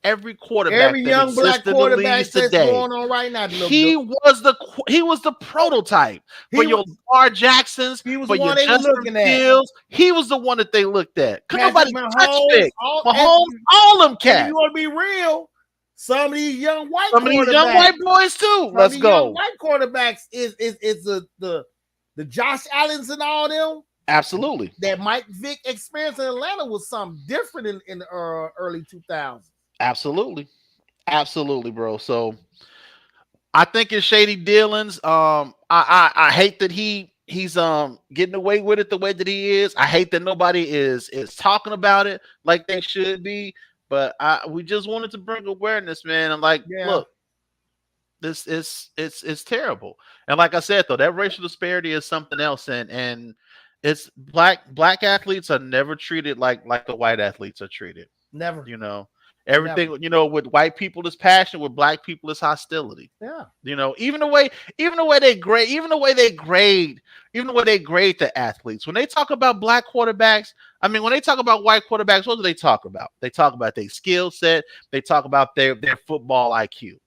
Speaker 1: every quarterback,
Speaker 2: every young black quarterback that's going on right now.
Speaker 1: He was the prototype for your Lamar Jacksons, for your Justin Fields. He was the one that they looked at. Could nobody touch Vick? Mahomes, all them cats.
Speaker 2: You want to be real? Some of these young white
Speaker 1: boys too. Let's go.
Speaker 2: White quarterbacks is the Josh Allens and all them.
Speaker 1: Absolutely.
Speaker 2: That Mike Vick experience in Atlanta was something different in the early 2000s.
Speaker 1: Absolutely, bro. So I think it's shady dealings. I hate that he's getting away with it the way that he is. I hate that nobody is talking about it like they should be. But we just wanted to bring awareness, man. And look, this is it's terrible. And like I said, though, that racial disparity is something else, and it's black athletes are never treated like the white athletes are treated.
Speaker 2: Never.
Speaker 1: You know, everything. Never. You know, with white people is passion, with black people is hostility.
Speaker 2: Yeah.
Speaker 1: You know, even the way they grade the athletes. When they talk about black quarterbacks, I mean, when they talk about white quarterbacks, what do they talk about? They talk about their skill set. They talk about their football IQ.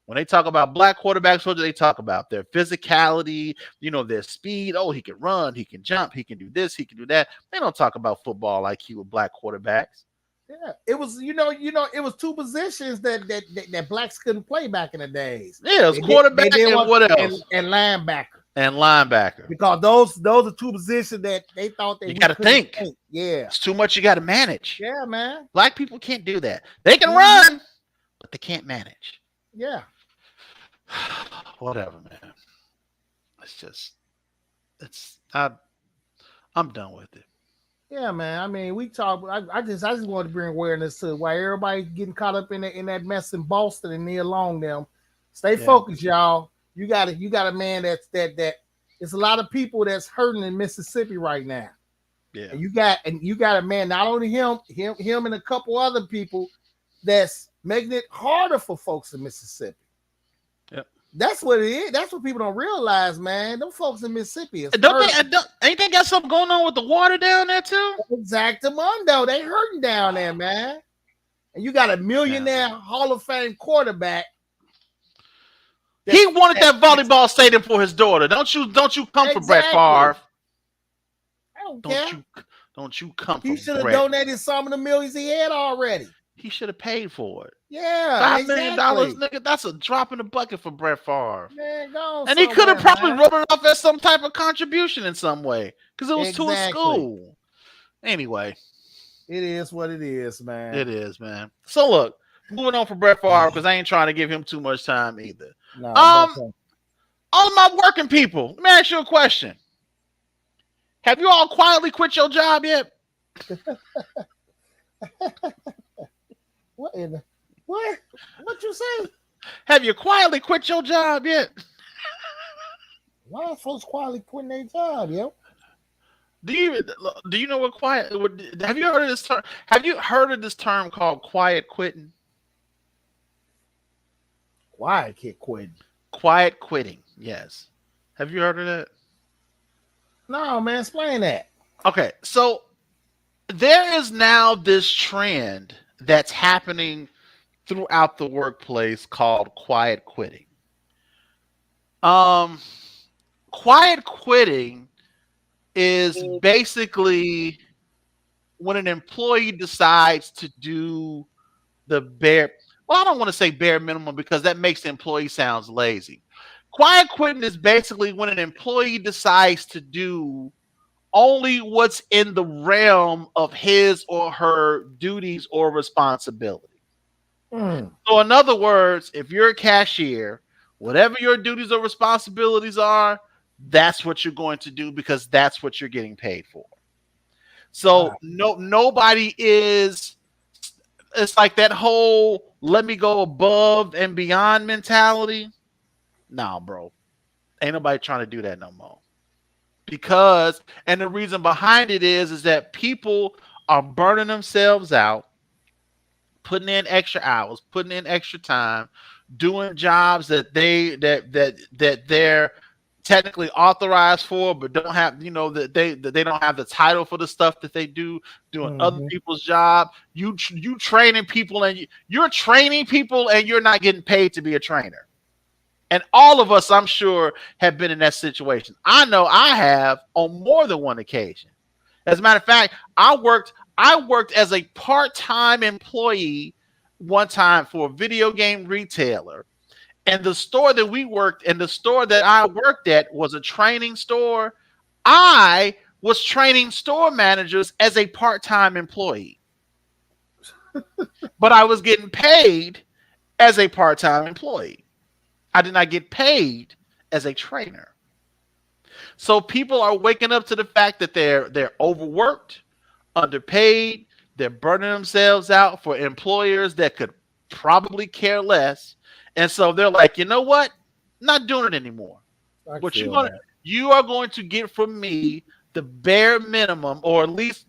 Speaker 1: When they talk about black quarterbacks, what do they talk about? Their physicality, you know, their speed. Oh, he can run, he can jump, he can do this, he can do that. They don't talk about football IQ with black quarterbacks.
Speaker 2: Yeah, it was, it was two positions that blacks couldn't play back in the days.
Speaker 1: Yeah, it was quarterback and what else?
Speaker 2: And linebacker.
Speaker 1: And linebacker.
Speaker 2: Because those are two positions that they thought they
Speaker 1: got to think.
Speaker 2: Yeah.
Speaker 1: It's too much you got to manage.
Speaker 2: Yeah, man.
Speaker 1: Black people can't do that. They can run, but they can't manage.
Speaker 2: Yeah.
Speaker 1: Whatever, man. I'm done with it.
Speaker 2: Yeah, man. I mean, we talk. I just wanted to bring awareness to why everybody's getting caught up in that mess in Boston and near along them. Stay focused, y'all. You got a man that it's a lot of people that's hurting in Mississippi right now.
Speaker 1: Yeah.
Speaker 2: And you got a man, not only him and a couple other people that's making it harder for folks in Mississippi.
Speaker 1: Yep.
Speaker 2: That's what it is. That's what people don't realize, man. Them folks in Mississippi
Speaker 1: ain't they got something going on with the water down there too?
Speaker 2: Exactamundo. They hurting down there, man. and you got a millionaire Hall of Fame quarterback.
Speaker 1: He wanted that volleyball stadium for his daughter. Don't you come for Brett Favre.
Speaker 2: I don't care.
Speaker 1: Don't you come for
Speaker 2: He should have donated some of the millions he had already.
Speaker 1: He should have paid for it.
Speaker 2: Yeah,
Speaker 1: $5 million, nigga. That's a drop in the bucket for Brett Favre.
Speaker 2: Man, go
Speaker 1: and he could have probably wrote it off as some type of contribution in some way because it was to a school. Anyway,
Speaker 2: it is what it is, man.
Speaker 1: It is, man. So look, moving on for Brett Favre because I ain't trying to give him too much time either.
Speaker 2: No,
Speaker 1: all of my working people, let me ask you a question. Have you all quietly quit your job yet?
Speaker 2: What you say?
Speaker 1: Have you quietly quit your job yet?
Speaker 2: Why are folks quietly quitting their job, yo?
Speaker 1: Do you know what quiet? Have you heard of this term? Have you heard of this term called quiet quitting?
Speaker 2: Quiet quitting.
Speaker 1: Quiet quitting. Yes. Have you heard of that?
Speaker 2: No, man. Explain that.
Speaker 1: Okay, so there is now this trend that's happening throughout the workplace called quiet quitting. Quiet quitting is basically when an employee decides to do the bare, well, I don't want to say bare minimum because that makes the employee sounds lazy. Quiet quitting is basically when an employee decides to do only what's in the realm of his or her duties or responsibility. So in other words, if you're a cashier, whatever your duties or responsibilities are, that's what you're going to do because that's what you're getting paid for. So nobody is, it's like that whole let me go above and beyond mentality. Nah, bro. Ain't nobody trying to do that no more. Because, and the reason behind it is that people are burning themselves out, putting in extra hours, putting in extra time, doing jobs that they're technically authorized for, but don't have, that they don't have the title for the stuff that they do, doing other people's job. You training people and you're training people and you're not getting paid to be a trainer. And all of us, I'm sure, have been in that situation. I know I have on more than one occasion. As a matter of fact, I worked as a part-time employee one time for a video game retailer. And the store that we worked and the store that I worked at was a training store. I was training store managers as a part-time employee. But I was getting paid as a part-time employee. I did not get paid as a trainer. So people are waking up to the fact that they're overworked, underpaid, they're burning themselves out for employers that could probably care less. And so they're like, you know what? Not doing it anymore. You are going to get from me the bare minimum, or at least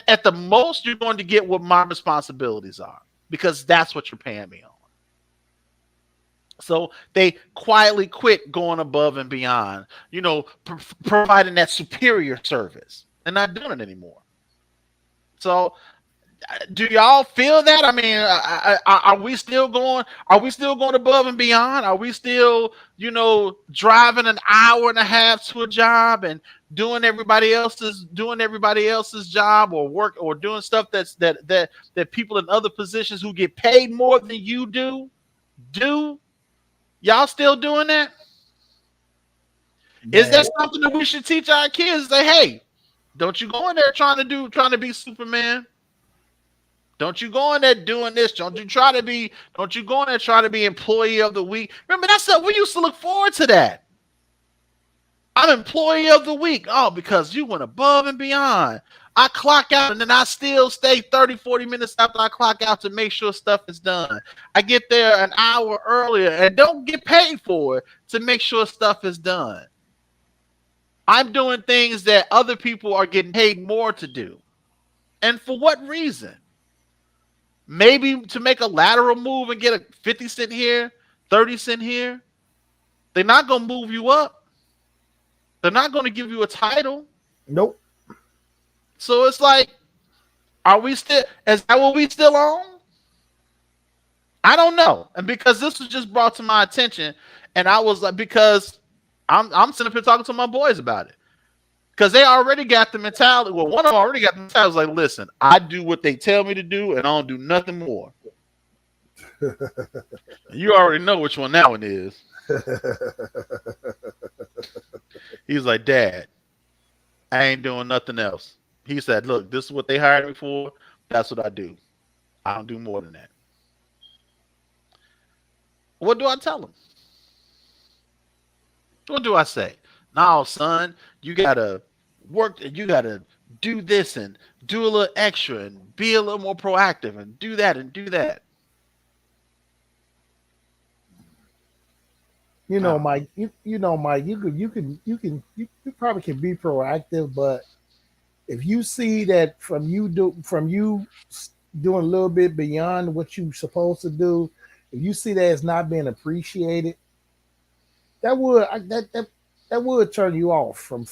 Speaker 1: at the most, you're going to get what my responsibilities are, because that's what you're paying me on. So they quietly quit going above and beyond, providing that superior service and not doing it anymore. So do y'all feel that? I mean, are we still going? Are we still going above and beyond? Are we still, driving an hour and a half to a job and doing everybody else's job or work, or doing stuff that people in other positions who get paid more than you do? Y'all still doing that? Man. Is that something that we should teach our kids? Say, hey, don't you go in there trying to be Superman. Don't you go in there doing this. Don't you go in there trying to be employee of the week. Remember, that's stuff we used to look forward to that. I'm employee of the week. Oh, because you went above and beyond. I clock out and then I still stay 30, 40 minutes after I clock out to make sure stuff is done. I get there an hour earlier and don't get paid for it to make sure stuff is done. I'm doing things that other people are getting paid more to do. And for what reason? Maybe to make a lateral move and get a 50 cent here, 30 cent here. They're not going to move you up. They're not going to give you a title.
Speaker 2: Nope.
Speaker 1: So it's like, Are we still? Is that what we still on? I don't know. And because this was just brought to my attention, and I was like, because I'm sitting up here talking to my boys about it. Because they already got the mentality. Well, one of them already got the mentality. I was like, listen, I do what they tell me to do, and I don't do nothing more. You already know which one that one is. He's like, Dad, I ain't doing nothing else. He said, look, this is what they hired me for. That's what I do. I don't do more than that. What do I tell him? What do I say? No, son, you gotta work. You gotta do this and do a little extra and be a little more proactive and do that and do that.
Speaker 2: You know, Mike. You know, Mike. You probably can be proactive, but if you see that from you doing a little bit beyond what you're supposed to do, if you see that it's not being appreciated, that would turn you off from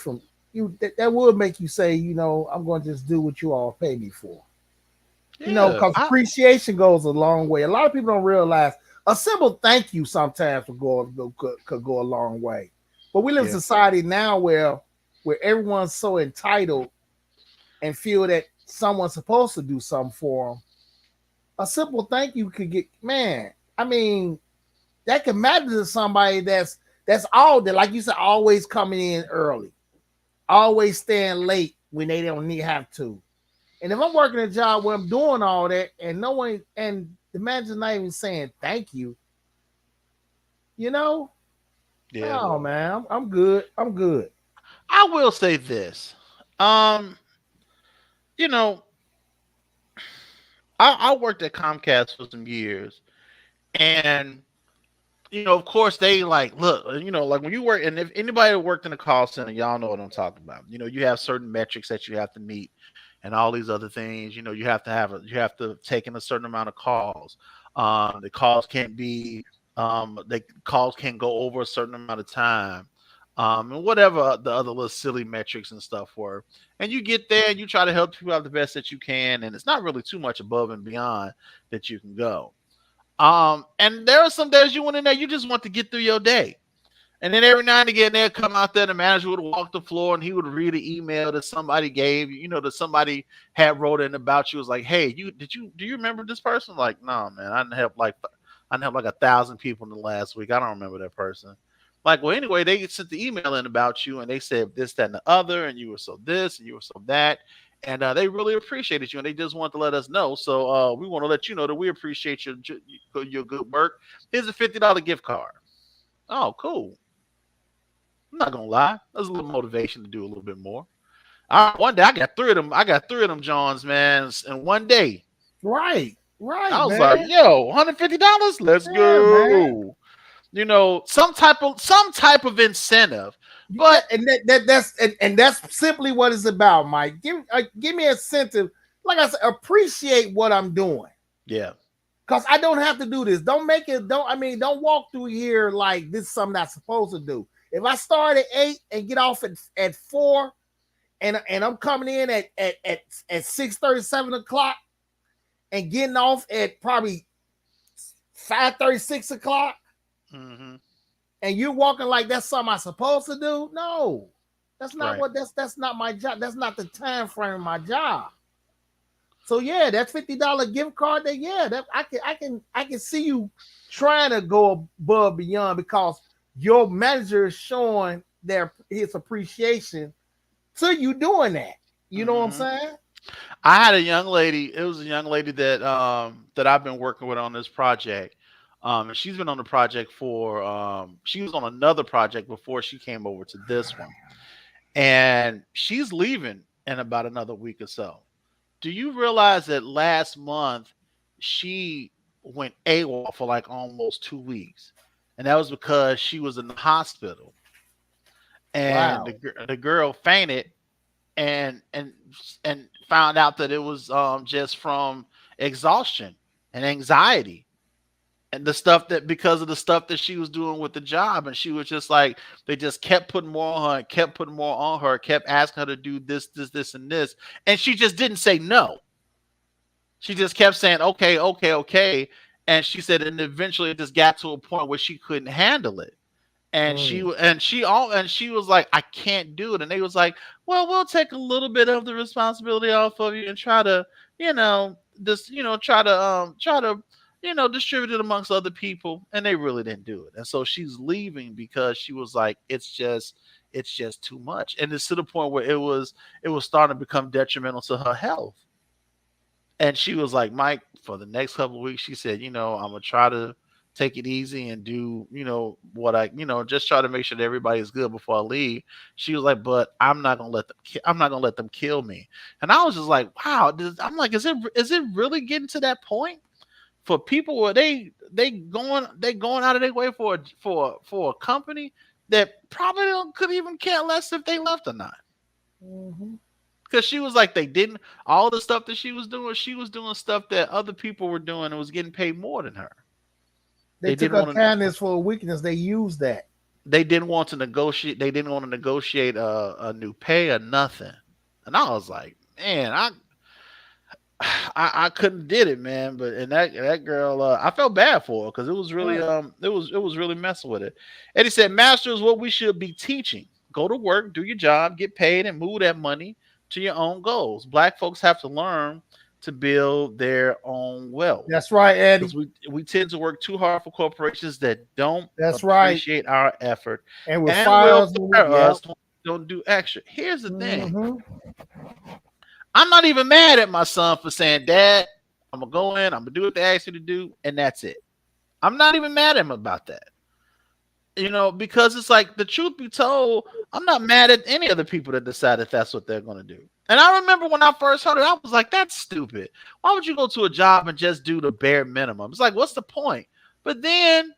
Speaker 2: you. That would make you say, you know, I'm going to just do what you all pay me for. You know,
Speaker 1: Yeah,
Speaker 2: because appreciation goes a long way. A lot of people don't realize a simple thank you sometimes could go a long way. But we live in
Speaker 1: yeah,
Speaker 2: a society now where everyone's so entitled and feel that someone's supposed to do something for them. A simple thank you could get, man. I mean, that can matter to somebody that's all that, like you said, always coming in early, always staying late when they don't need have to. And if I'm working a job where I'm doing all that and no one and the manager's not even saying thank you, you know,
Speaker 1: yeah.
Speaker 2: oh man, I'm good. I'm good.
Speaker 1: I will say this. Um, you know, I worked at Comcast for some years, and of course they like look, like when you work, and if anybody that worked in a call center, y'all know what I'm talking about. You have certain metrics that you have to meet, and all these other things. You have to take in a certain amount of calls. The calls can't be, the calls can't go over a certain amount of time. And whatever the other little silly metrics and stuff were. And you get there and you try to help people out the best that you can. And it's not really too much above and beyond that you can go. And there are some days you went in there, you just want to get through your day. And then every now and again, they'd come out there, the manager would walk the floor and he would read an email that somebody gave, that somebody had wrote in about you. It was like, hey, do you remember this person? Like, no, man, I didn't help like 1,000 people in the last week. I don't remember that person. Like, well, anyway, they sent the email in about you and they said this, that, and the other, and you were so this and you were so that. And they really appreciated you, and they just wanted to let us know. So we want to let you know that we appreciate your good work. Here's a $50 gift card. Oh, cool. I'm not gonna lie. There's a little motivation to do a little bit more. One day I got three of them. I got three of them Johns, man, in one day.
Speaker 2: Right,
Speaker 1: I
Speaker 2: right,
Speaker 1: was like,
Speaker 2: man.
Speaker 1: yo, $150. Let's
Speaker 2: Yeah, man.
Speaker 1: go. Some type of incentive. But
Speaker 2: And that's simply what it's about, Mike. Give me a incentive. Like I said, appreciate what I'm doing.
Speaker 1: yeah,
Speaker 2: Because I don't have to do this. Don't walk through here like this is something I'm supposed to do. If I start at 8 and get off at 4 and I'm coming in at 6:30, 7 o'clock and getting off at probably 5:30, 6 o'clock,
Speaker 1: mm-hmm.
Speaker 2: and you're walking like that's something I'm supposed to do, no. That's not
Speaker 1: Right.
Speaker 2: that's not my job. That's not the time frame of my job. So yeah, that $50 gift card. That I can see you trying to go above beyond because your manager is showing his appreciation to you doing that. You know what I'm
Speaker 1: Mm-hmm.
Speaker 2: saying?
Speaker 1: I had a young lady. It was a young lady that I've been working with on this project. And she's been on the project for she was on another project before she came over to this one. And she's leaving in about another week or so. Do you realize that last month she went AWOL for like almost 2 weeks? And that was because she was in the hospital and
Speaker 2: Wow.
Speaker 1: the girl fainted and found out that it was just from exhaustion and anxiety and the stuff that because of the stuff that she was doing with the job. And she was just like, they just kept putting more on her and kept asking her to do this, and this, and she just didn't say no. She just kept saying, okay, okay, okay. And she said, and eventually it just got to a point where she couldn't handle it. And she was like, I can't do it. And they was like, well, we'll take a little bit of the responsibility off of you and try to, try to, distribute it amongst other people. And they really didn't do it. And so she's leaving because she was like, it's just too much. And it's to the point where it was starting to become detrimental to her health. And she was like, Mike, for the next couple of weeks, she said, I'm gonna try to take it easy and do, what just try to make sure that everybody is good before I leave. She was like, but I'm not gonna let them kill me. And I was just like, wow. I'm like, is it really getting to that point for people where they going out of their way for a company that probably could even care less if they left or not?
Speaker 2: Mm-hmm.
Speaker 1: Because she was like, they didn't, all the stuff that she was doing stuff that other people were doing and was getting paid more than her.
Speaker 2: They took her kindness for a weakness. They used that.
Speaker 1: They didn't want to negotiate. They didn't want to negotiate a new pay or nothing. And I was like, man, I couldn't did it, man. But and that girl, I felt bad for her because it was really it was really messing with it. And he said, master is what we should be teaching. Go to work, do your job, get paid, and move that money to your own goals. Black folks have to learn to build their own wealth.
Speaker 2: That's right, Eddie.
Speaker 1: Because we tend to work too hard for corporations that don't
Speaker 2: appreciate
Speaker 1: our effort
Speaker 2: and will fire us
Speaker 1: when we don't do extra. Here's the thing. I'm not even mad at my son for saying, Dad, I'm going to go in, I'm going to do what they asked you to do, and that's it. I'm not even mad at him about that. Because it's like, the truth be told, I'm not mad at any of the people that decide that that's what they're going to do. And I remember when I first heard it, I was like, that's stupid. Why would you go to a job and just do the bare minimum? It's like, what's the point? But then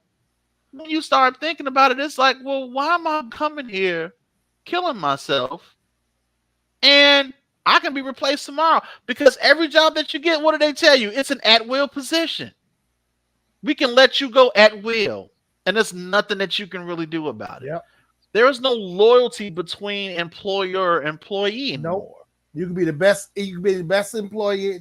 Speaker 1: when you start thinking about it, it's like, well, why am I coming here killing myself and I can be replaced tomorrow? Because every job that you get, what do they tell you? It's an at-will position. We can let you go at will. And there's nothing that you can really do about it.
Speaker 2: Yep.
Speaker 1: There is no loyalty between employer and employee anymore.
Speaker 2: Nope. You can be the best. You can be the best employer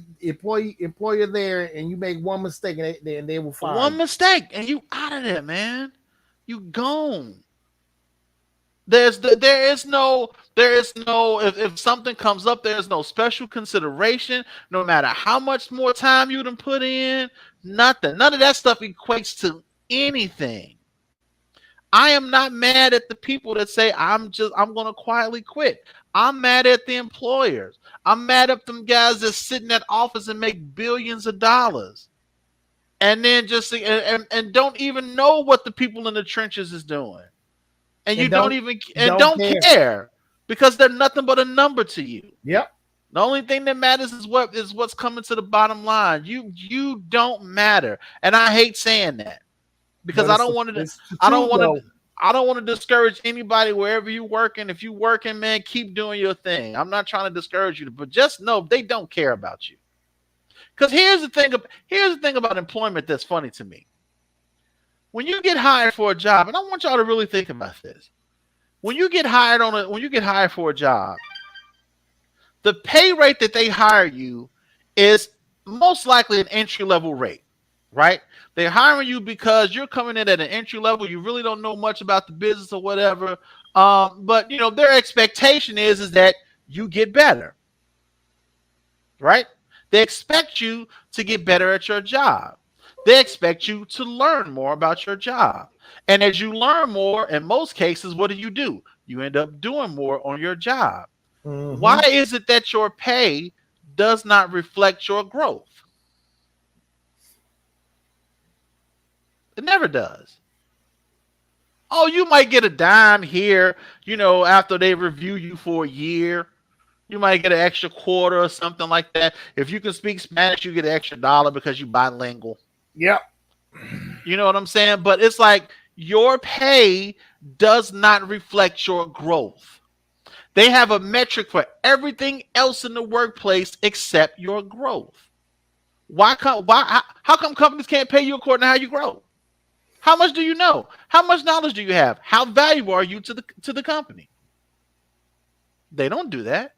Speaker 2: there, and you make one mistake, and they will fire
Speaker 1: one
Speaker 2: you.
Speaker 1: Mistake, and you out of there, man. You gone. There is no. If something comes up, there is no special consideration. No matter how much more time you done put in, nothing. None of that stuff equates to anything. I am not mad at the people that say I'm going to quietly quit. I'm mad at the employers. I'm mad at them guys that sit in that office and make billions of dollars, and then just and don't even know what the people in the trenches is doing, and you don't care because they're nothing but a number to you.
Speaker 2: Yep.
Speaker 1: The only thing that matters is what's coming to the bottom line. You don't matter, and I hate saying that. Because I don't want to discourage anybody wherever you're working. If you're working, man, keep doing your thing. I'm not trying to discourage you, but just know they don't care about you. Because here's the thing about employment that's funny to me. When you get hired for a job, and I want y'all to really think about this. When you get hired for a job, the pay rate that they hire you is most likely an entry-level rate. Right? They're hiring you because you're coming in at an entry level. You really don't know much about the business or whatever. But their expectation is that you get better. Right? They expect you to get better at your job. They expect you to learn more about your job. And as you learn more, in most cases, what do? You end up doing more on your job. Mm-hmm. Why is it that your pay does not reflect your growth? It never does. Oh, you might get a dime here, after they review you for a year. You might get an extra quarter or something like that. If you can speak Spanish, you get an extra $1 because you're bilingual.
Speaker 2: Yep.
Speaker 1: You know what I'm saying? But it's like your pay does not reflect your growth. They have a metric for everything else in the workplace except your growth. How come companies can't pay you according to how you grow? How much do you know? How much knowledge do you have? How valuable are you to the company? They don't do that.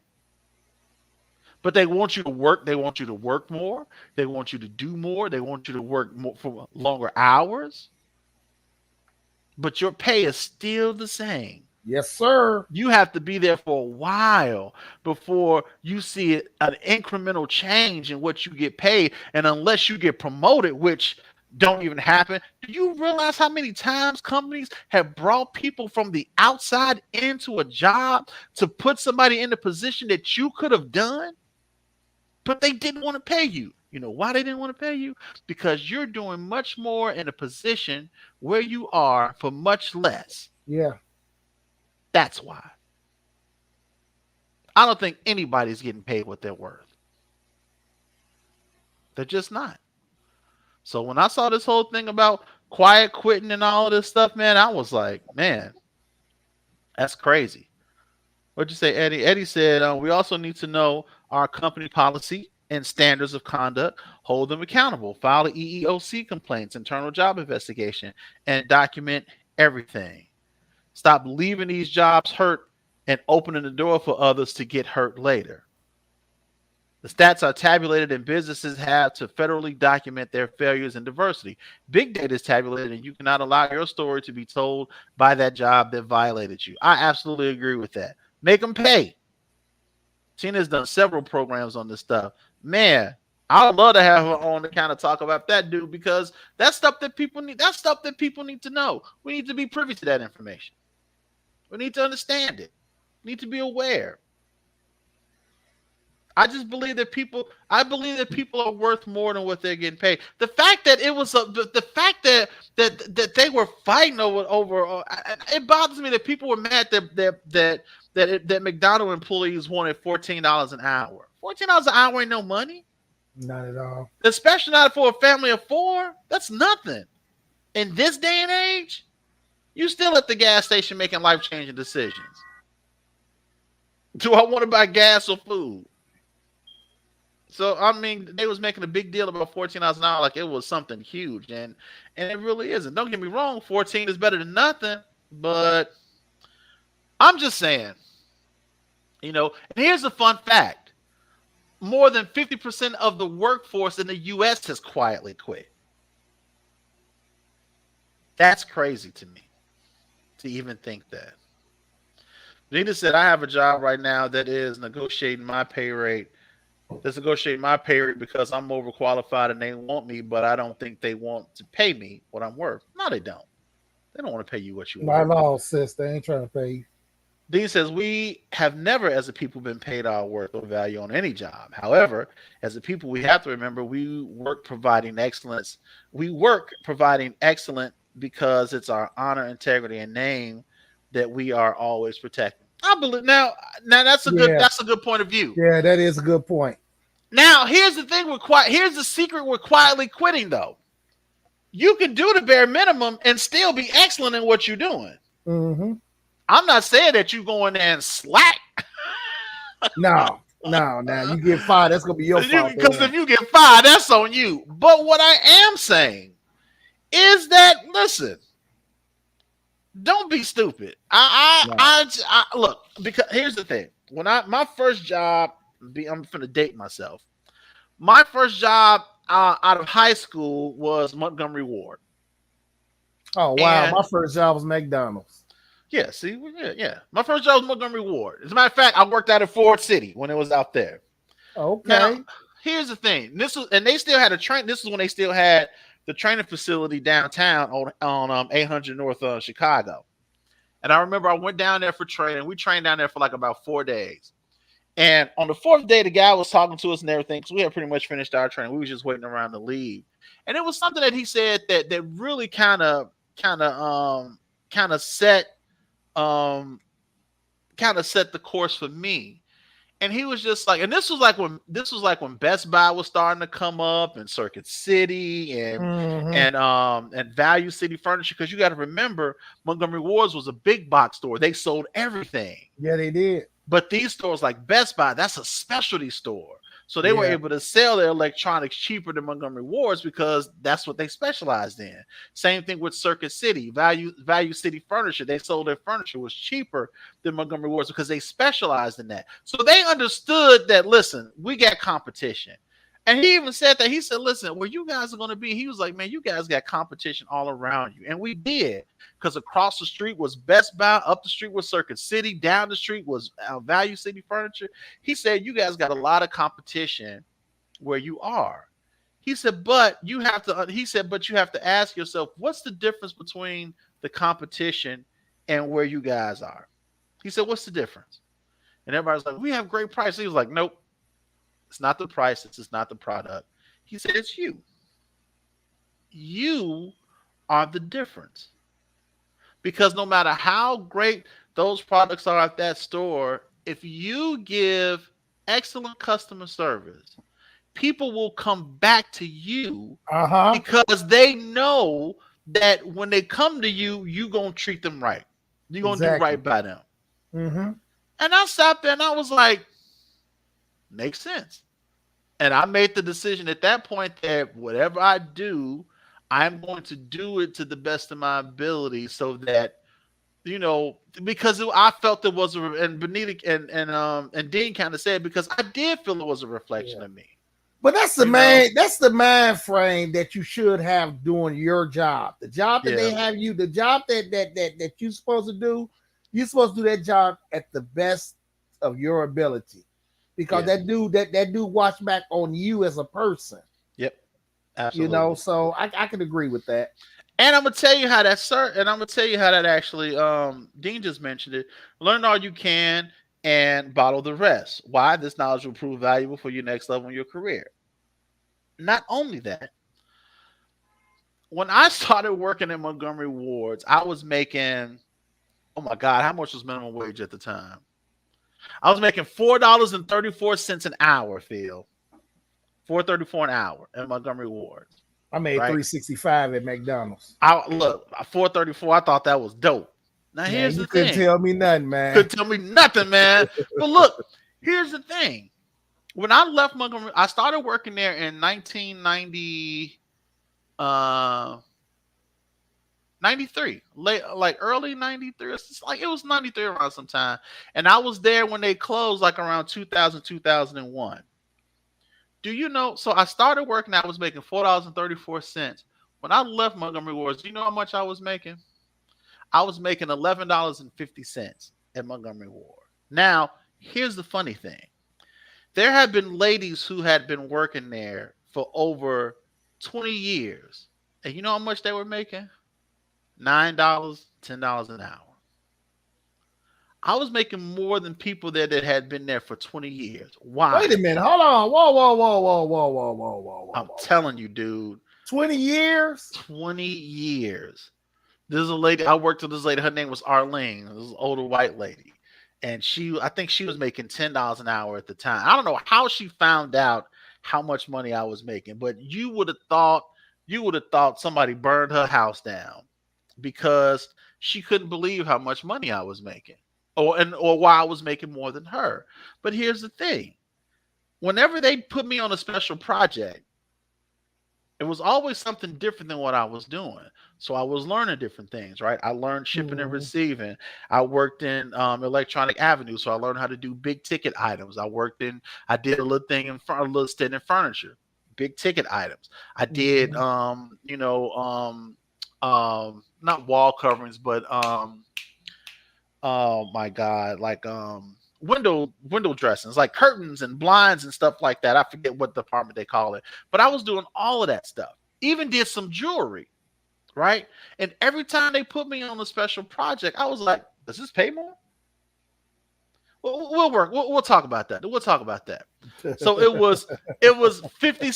Speaker 1: But they want you to work. They want you to work more. They want you to do more. They want you to work more for longer hours. But your pay is still the same.
Speaker 2: Yes, sir.
Speaker 1: You have to be there for a while before you see an incremental change in what you get paid. And unless you get promoted, which don't even happen, do you realize how many times companies have brought people from the outside into a job to put somebody in the position that you could have done, but they didn't want to pay you? You know why they didn't want to pay you? Because you're doing much more in a position where you are for much less.
Speaker 2: Yeah.
Speaker 1: That's why. I don't think anybody's getting paid what they're worth. They're just not. So when I saw this whole thing about quiet quitting and all of this stuff, man, I was like, man, that's crazy. What'd you say, Eddie? Eddie said, we also need to know our company policy and standards of conduct, hold them accountable, file the EEOC complaints, internal job investigation, and document everything. Stop leaving these jobs hurt and opening the door for others to get hurt later. The stats are tabulated and businesses have to federally document their failures in diversity. Big data is tabulated and you cannot allow your story to be told by that job that violated you. I absolutely agree with that. Make them pay. Tina's done several programs on this stuff. Man, I would love to have her on to kind of talk about that, dude, because that's stuff that people need. That's stuff that people need to know. We need to be privy to that information. We need to understand it. We need to be aware. I believe that people are worth more than what they're getting paid. The fact that it was the fact that they were fighting over it bothers me that people were mad that McDonald's employees wanted $14 an hour. $14 an hour ain't no money.
Speaker 2: Not at all.
Speaker 1: Especially not for a family of 4. That's nothing. In this day and age, you still at the gas station making life-changing decisions. Do I want to buy gas or food? So, I mean, they was making a big deal about $14 an hour like it was something huge, and it really isn't. Don't get me wrong, 14 is better than nothing, but I'm just saying, and here's a fun fact. More than 50% of the workforce in the U.S. has quietly quit. That's crazy to me, to even think that. Nina said, I have a job right now that is negotiating my pay rate. That's negotiating my pay rate because I'm overqualified and they want me, but I don't think they want to pay me what I'm worth. No, they don't. They don't want to pay you what you want.
Speaker 2: Not at all, sis. They ain't trying to pay you.
Speaker 1: Dean says, we have never as a people been paid our worth or value on any job. However, as a people, we have to remember we work providing excellence. We work providing excellent because it's our honor, integrity, and name that we are always protecting. I believe now that's a good point of view.
Speaker 2: Yeah, that is a good point.
Speaker 1: Now, here's the thing here's the secret with quietly quitting though. You can do the bare minimum and still be excellent in what you're doing.
Speaker 2: Mm-hmm.
Speaker 1: I'm not saying that you go in there and slack.
Speaker 2: No. You get fired, that's gonna be your fault.
Speaker 1: Because if you get fired, that's on you. But what I am saying is that, listen, don't be stupid. I look, because here's the thing. When my first job, I'm finna date myself. My first job out of high school was Montgomery Ward.
Speaker 2: Oh wow, and my first job was McDonald's.
Speaker 1: Yeah, see, yeah. My first job was Montgomery Ward. As a matter of fact, I worked out at Ford City when it was out there.
Speaker 2: Okay.
Speaker 1: Now, here's the thing. They still had a train. This is when they still had the training facility downtown on 800 North Chicago. And I remember I went down there for training. We trained down there for like about 4 days. And on the 4th day, the guy was talking to us and everything because we had pretty much finished our training. We were just waiting around to leave. And it was something that he said that really kind of set the course for me. And he was just like, and this was like when Best Buy was starting to come up, and Circuit City and Value City Furniture, because you got to remember Montgomery Ward's was a big box store. They sold everything.
Speaker 2: Yeah, they did.
Speaker 1: But these stores like Best Buy, that's a specialty store. So they were able to sell their electronics cheaper than Montgomery Ward's because that's what they specialized in. Same thing with Circuit City, Value City Furniture. They sold their furniture was cheaper than Montgomery Ward's because they specialized in that. So they understood that, listen, we got competition. And he even said that. He said, listen, where you guys are going to be, he was like, man, you guys got competition all around you. And we did, because across the street was Best Buy, up the street was Circuit City, down the street was Value City Furniture. He said, you guys got a lot of competition where you are. He said, but you have to ask yourself, what's the difference between the competition and where you guys are? He said, what's the difference? And everybody's like, we have great prices. He was like, nope. It's not the price. It's not the product. He said, it's you. You are the difference. Because no matter how great those products are at that store, if you give excellent customer service, people will come back to you because they know that when they come to you, you're going to treat them right. You're going to do right by them.
Speaker 2: Mm-hmm.
Speaker 1: And I sat there and I was like, makes sense. And I made the decision at that point that whatever I do, I'm going to do it to the best of my ability so that, because I felt it was and Benita and Dean kind of said, because I did feel it was a reflection of me.
Speaker 2: But that's the mind frame that you should have doing your job. The job that they have you, the job that you're supposed to do, you're supposed to do that job at the best of your ability. Because that dude watch back on you as a person.
Speaker 1: Yep. Absolutely.
Speaker 2: So I can agree with that.
Speaker 1: And I'm gonna tell you how that actually Dean just mentioned it. Learn all you can and bottle the rest. Why? This knowledge will prove valuable for your next level in your career. Not only that, when I started working at Montgomery Ward's, I was making, oh my God, how much was minimum wage at the time? I was making $4.34 an hour, Phil. $4.34 an hour at Montgomery Ward's.
Speaker 2: I made $3.65 at McDonald's.
Speaker 1: $4.34. I thought that was dope. Now here's the thing.
Speaker 2: You couldn't tell me nothing, man.
Speaker 1: Couldn't tell me nothing, man. But look, here's the thing. When I left Montgomery, I started working there in 1990. 93, early 93. It was 93 around sometime. And I was there when they closed, like around 2000, 2001. Do you know? So I started working, I was making $4.34. When I left Montgomery Ward's, do you know how much I was making? I was making $11.50 at Montgomery Ward. Now, here's the funny thing. There had been ladies who had been working there for over 20 years. And you know how much they were making? $9, $10 an hour. I was making more than people there that had been there for 20 years. Why?
Speaker 2: Wait a minute. Hold on. Whoa.
Speaker 1: I'm telling you, dude.
Speaker 2: 20 years?
Speaker 1: 20 years. This is a lady. I worked with this lady. Her name was Arlene. This was an older white lady. And I think she was making $10 an hour at the time. I don't know how she found out how much money I was making, but you would have thought somebody burned her house down because she couldn't believe how much money I was making or why I was making more than her. But here's the thing. Whenever they put me on a special project, it was always something different than what I was doing. So I was learning different things, right? I learned shipping and receiving. I worked in Electronic Avenue, so I learned how to do big ticket items. I did a little thing a little stint in furniture, big ticket items. I did, not wall coverings, but oh my God, like window dressings, like curtains and blinds and stuff like that. I forget what department they call it, but I was doing all of that stuff. Even did some jewelry, right? And every time they put me on a special project, I was like, does this pay more? We'll work. We'll talk about that. So it was 50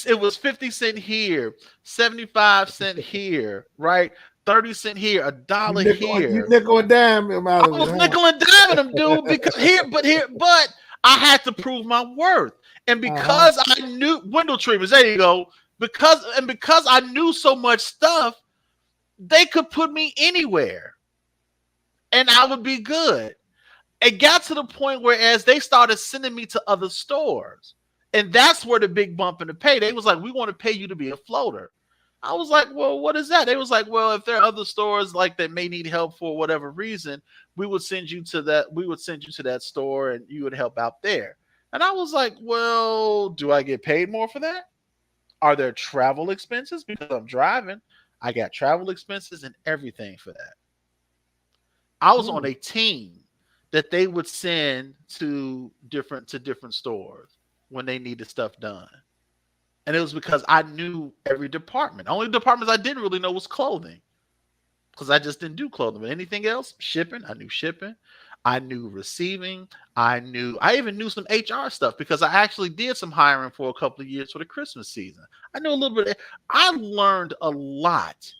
Speaker 1: cent here, 75 cent here, right? 30 cent here, $1 here.
Speaker 2: You nickel and dime him out of it.
Speaker 1: I was nickel and diming him, dude, because but I had to prove my worth. And because I knew window treatments, there you go. Because I knew so much stuff, they could put me anywhere and I would be good. It got to the point where as they started sending me to other stores And that's where the big bump in the pay. They was like, we want to pay you to be a floater. I was like, well, what is that? They was like, well, if there are other stores like that may need help for whatever reason, we would send you to that. We would send you to that store and you would help out there. And I was like, well, do I get paid more for that? Are there travel expenses because I'm driving? I got travel expenses and everything for that. I was on a team that they would send to different stores when they needed stuff done. And it was because I knew every department. Only departments I didn't really know was clothing. Because I just didn't do clothing. But anything else, shipping, I knew shipping. I knew receiving. I even knew some HR stuff because I actually did some hiring for a couple of years for the Christmas season. I knew a little bit. I learned a lot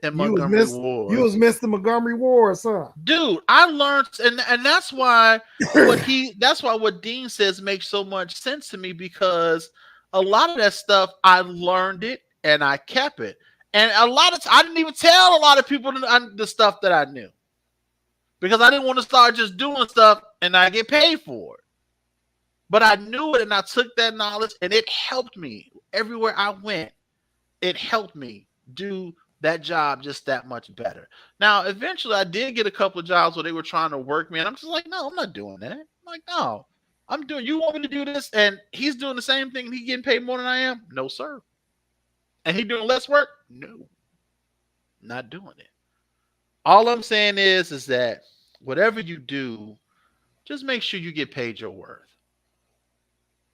Speaker 1: in Montgomery Ward.
Speaker 2: You was Mr. Montgomery Ward, son.
Speaker 1: Dude, I learned, and that's why what Dean says makes so much sense to me, because a lot of that stuff I learned it and I kept it. And a lot of I didn't even tell a lot of people the stuff that I knew, because I didn't want to start just doing stuff and I get paid for it. But I knew it and I took that knowledge and it helped me everywhere I went. It helped me do that job just that much better. Now, eventually I did get a couple of jobs where they were trying to work me and I'm just like, no, I'm not doing that. I'm like, no, you want me to do this? And he's doing the same thing and he's getting paid more than I am? No, sir. And he doing less work? No, not doing it. All I'm saying is that whatever you do, just make sure you get paid your worth.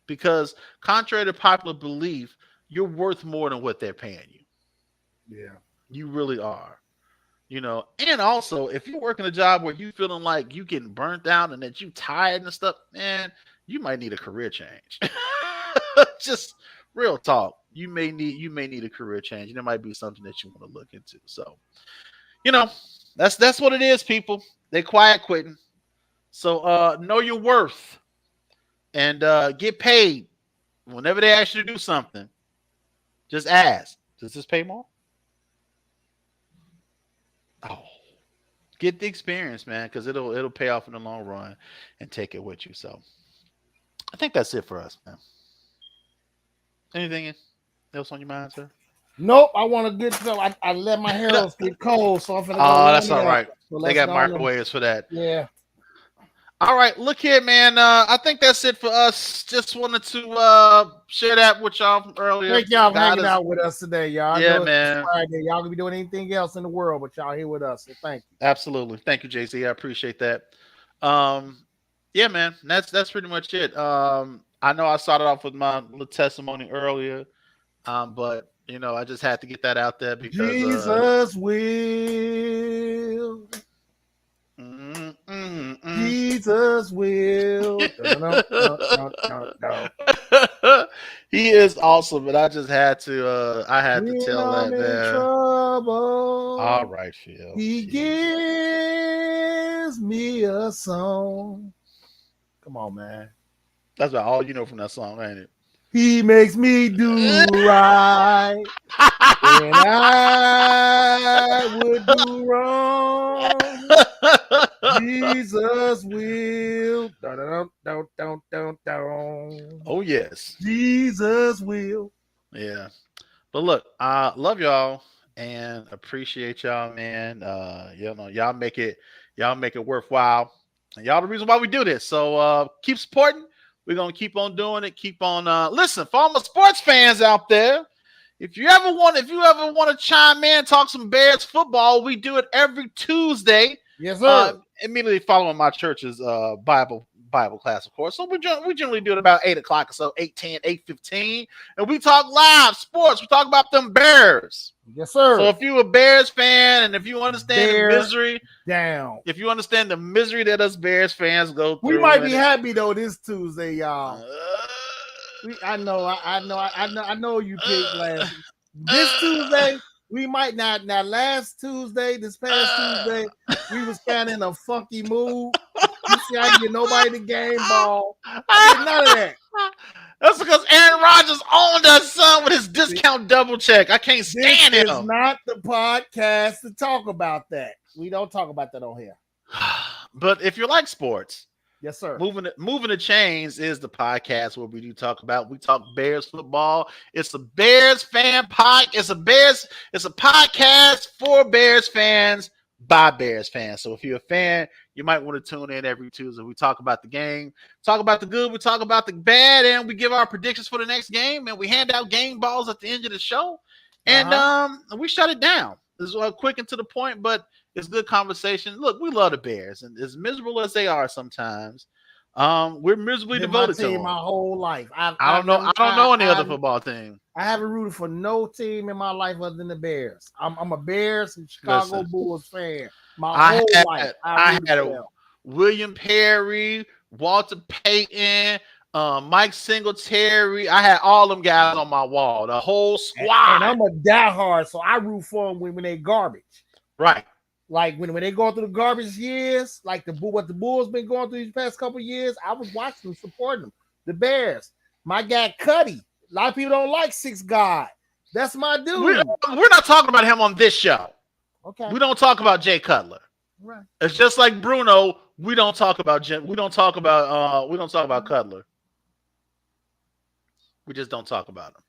Speaker 1: Because contrary to popular belief, you're worth more than what they're paying you.
Speaker 2: Yeah.
Speaker 1: You really are. And also, if you're working a job where you feeling like you getting burnt out and that you tired and stuff, man, you might need a career change. Just real talk. You may need a career change, and it might be something that you want to look into. So, that's what it is, people. They quiet quitting. So know your worth and get paid whenever they ask you to do something. Just ask, does this pay more? Oh, get the experience, man, because it'll pay off in the long run, and take it with you. So I think that's it for us, man. Anything else on your mind, sir?
Speaker 2: Nope, I want to get some. I let my hair get cold, so I'm finna go.
Speaker 1: Oh, that's all right. So they got microwaves for that.
Speaker 2: Yeah.
Speaker 1: All right, look here, man. I think that's it for us. Just wanted to share that with y'all from earlier.
Speaker 2: Thank y'all for hanging out with us today, y'all.
Speaker 1: Yeah, man.
Speaker 2: Friday. Y'all gonna be doing anything else in the world, but y'all here with us. So thank you.
Speaker 1: Absolutely, thank you, JC. I appreciate that. Yeah, man. That's pretty much it. I know I started off with my little testimony earlier, but I just had to get that out there because
Speaker 2: Jesus will. Jesus will.
Speaker 1: He is awesome, but I just had to. I had to tell that, man.
Speaker 2: Trouble,
Speaker 1: all right, Phil.
Speaker 2: He gives me a song. Come on, man.
Speaker 1: That's about all you know from that song, ain't it?
Speaker 2: He makes me do right when I would do wrong. Jesus will.
Speaker 1: Oh, yes.
Speaker 2: Jesus will.
Speaker 1: Yeah. But look, I love y'all and appreciate y'all, man. Y'all make it worthwhile. And y'all the reason why we do this. So keep supporting. We're going to keep on doing it. Keep on listen, for all my sports fans out there, if you ever want to chime in, talk some Bears football, we do it every Tuesday.
Speaker 2: Yes, sir.
Speaker 1: Immediately following my church's Bible class, of course. So we generally do it about 8 o'clock or so, 8:10, 8:15. And we talk live sports. We talk about them Bears.
Speaker 2: Yes, sir.
Speaker 1: So if you're a Bears fan and if you understand the misery,
Speaker 2: if
Speaker 1: you understand the misery that us Bears fans go through,
Speaker 2: we might be happy though this Tuesday, y'all. I know you picked last. This Tuesday, we might not. Now, this past Tuesday, we was kind of in a funky mood. You see, I didn't get nobody the game ball. I did none of that.
Speaker 1: That's because Aaron Rodgers owned us, son, with his discount double check. I can't stand him.
Speaker 2: This is not the podcast to talk about that. We don't talk about that on here.
Speaker 1: But if you like sports,
Speaker 2: Yes, sir.
Speaker 1: Moving the Chains is the podcast where we talk Bears football. It's a Bears fan It's a podcast for Bears fans by Bears fans. So if you're a fan, you might want to tune in every Tuesday. We talk about the game, talk about the good, we talk about the bad, and we give our predictions for the next game, and we hand out game balls at the end of the show. And we shut it down. This is quick and to the point, but it's good conversation. Look, we love the Bears, and as miserable as they are sometimes, we're miserably devoted to them.
Speaker 2: My whole life.
Speaker 1: I don't know any other football team.
Speaker 2: I haven't rooted for no team in my life other than the Bears. I'm a Bears and Chicago Bulls fan. My whole life.
Speaker 1: I had William Perry, Walter Payton, Mike Singletary. I had all them guys on my wall, the whole squad.
Speaker 2: And I'm a diehard, so I root for them when they garbage.
Speaker 1: Right.
Speaker 2: Like when they going through the garbage years, like what the Bulls been going through these past couple of years, I was watching them, supporting them. The Bears. My guy Cuddy. A lot of people don't like Six God. That's my dude.
Speaker 1: We're not talking about him on this show.
Speaker 2: Okay.
Speaker 1: We don't talk about Jay Cutler.
Speaker 2: Right.
Speaker 1: It's just like Bruno. We don't talk about Cutler. We just don't talk about him.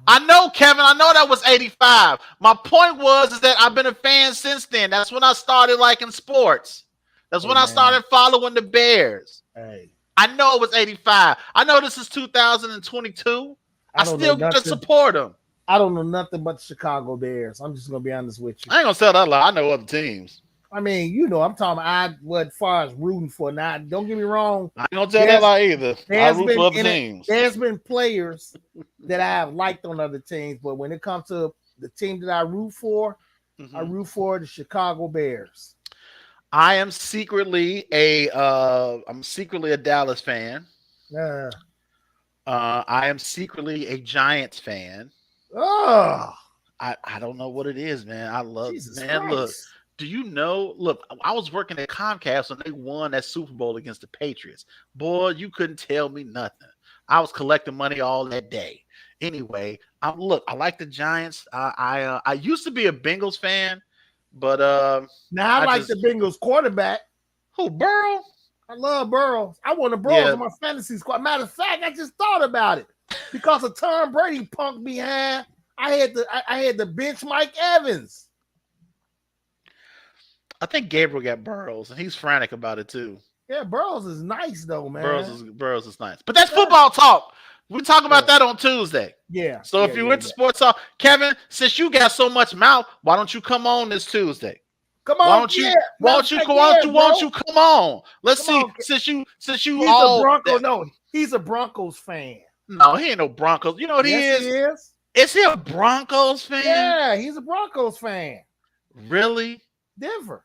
Speaker 1: I know, Kevin. I know that was 85. My point is that I've been a fan since then. That's when I started liking sports. That's when I started following the Bears.
Speaker 2: Hey.
Speaker 1: I know it was 85. I know this is 2022. I still gotta support them.
Speaker 2: I don't know nothing but the Chicago Bears. I'm just gonna be honest with you.
Speaker 1: I ain't gonna tell that lie. I know other teams.
Speaker 2: I mean, I'm talking about what far as rooting for. Now, don't get me wrong.
Speaker 1: I ain't gonna tell that lie either. I root for other teams.
Speaker 2: There's been players that I have liked on other teams, but when it comes to the team that I root for, I root for the Chicago Bears.
Speaker 1: I am secretly a Dallas fan. I am secretly a Giants fan.
Speaker 2: Oh,
Speaker 1: I don't know what it is, man. I love
Speaker 2: Jesus
Speaker 1: man.
Speaker 2: Christ.
Speaker 1: Look, do you know? Look, I was working at Comcast when they won that Super Bowl against the Patriots. Boy, you couldn't tell me nothing. I was collecting money all that day. Anyway, I like the Giants. I used to be a Bengals fan, but
Speaker 2: now I like the Bengals quarterback.
Speaker 1: Who, Burrow?
Speaker 2: I love Burrow. I want a Burrow in my fantasy squad. Matter of fact, I just thought about it because of Tom Brady punk behind. I had to bench Mike Evans.
Speaker 1: I think Gabriel got Burrows, and he's frantic about it too.
Speaker 2: Yeah, Burrows is nice though, man.
Speaker 1: Burrows is nice, but that's football talk. We talk about that on Tuesday.
Speaker 2: Yeah.
Speaker 1: So if you into sports talk, Kevin, since you got so much mouth, why don't you come on this Tuesday?
Speaker 2: Come on,
Speaker 1: why don't you come on? Let's see. Since you
Speaker 2: he's a Broncos fan.
Speaker 1: No, he ain't no Broncos. You know what he is?
Speaker 2: He is.
Speaker 1: Is he a Broncos fan?
Speaker 2: Yeah, he's a Broncos fan.
Speaker 1: Really?
Speaker 2: Denver.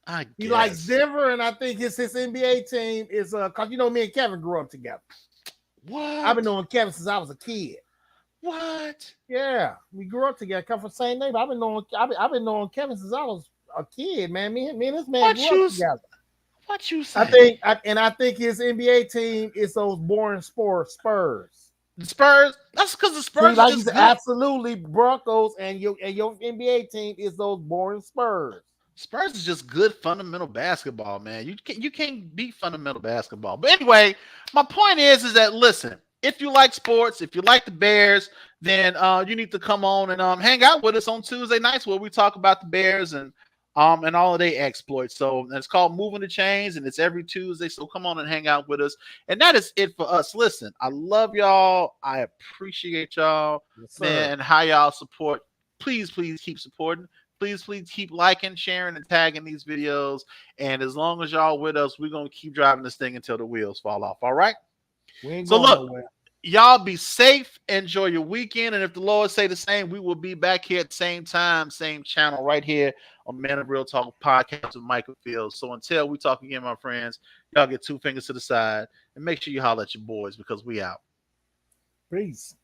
Speaker 1: I guess.
Speaker 2: He likes Denver, and I think his NBA team is because me and Kevin grew up together.
Speaker 1: What?
Speaker 2: I've been knowing Kevin since I was a kid.
Speaker 1: What?
Speaker 2: Yeah, we grew up together, come from the same neighbor. I've been knowing Kevin since I was a kid, man. Me and this man grew up together.
Speaker 1: What you say?
Speaker 2: I think his NBA team is those boring Spurs.
Speaker 1: The Spurs? That's because the Spurs
Speaker 2: are just absolutely Broncos, and your NBA team is those boring Spurs.
Speaker 1: Spurs is just good fundamental basketball, man. You can't beat fundamental basketball. But anyway, my point is that listen, if you like sports, if you like the Bears, then you need to come on and hang out with us on Tuesday nights where we talk about the Bears and all of their exploits. So it's called Moving the Chains, and it's every Tuesday. So come on and hang out with us. And that is it for us. Listen, I love y'all. I appreciate y'all, man, and how y'all support. Please keep supporting. Please keep liking, sharing, and tagging these videos. And as long as y'all with us, we're going to keep driving this thing until the wheels fall off. All right? So look, y'all be safe. Enjoy your weekend. And if the Lord say the same, we will be back here at the same time, same channel right here on ManUp Real Talk podcast with Michael Fields. So until we talk again, my friends, y'all get 2 fingers to the side and make sure you holler at your boys because we out.
Speaker 2: Peace.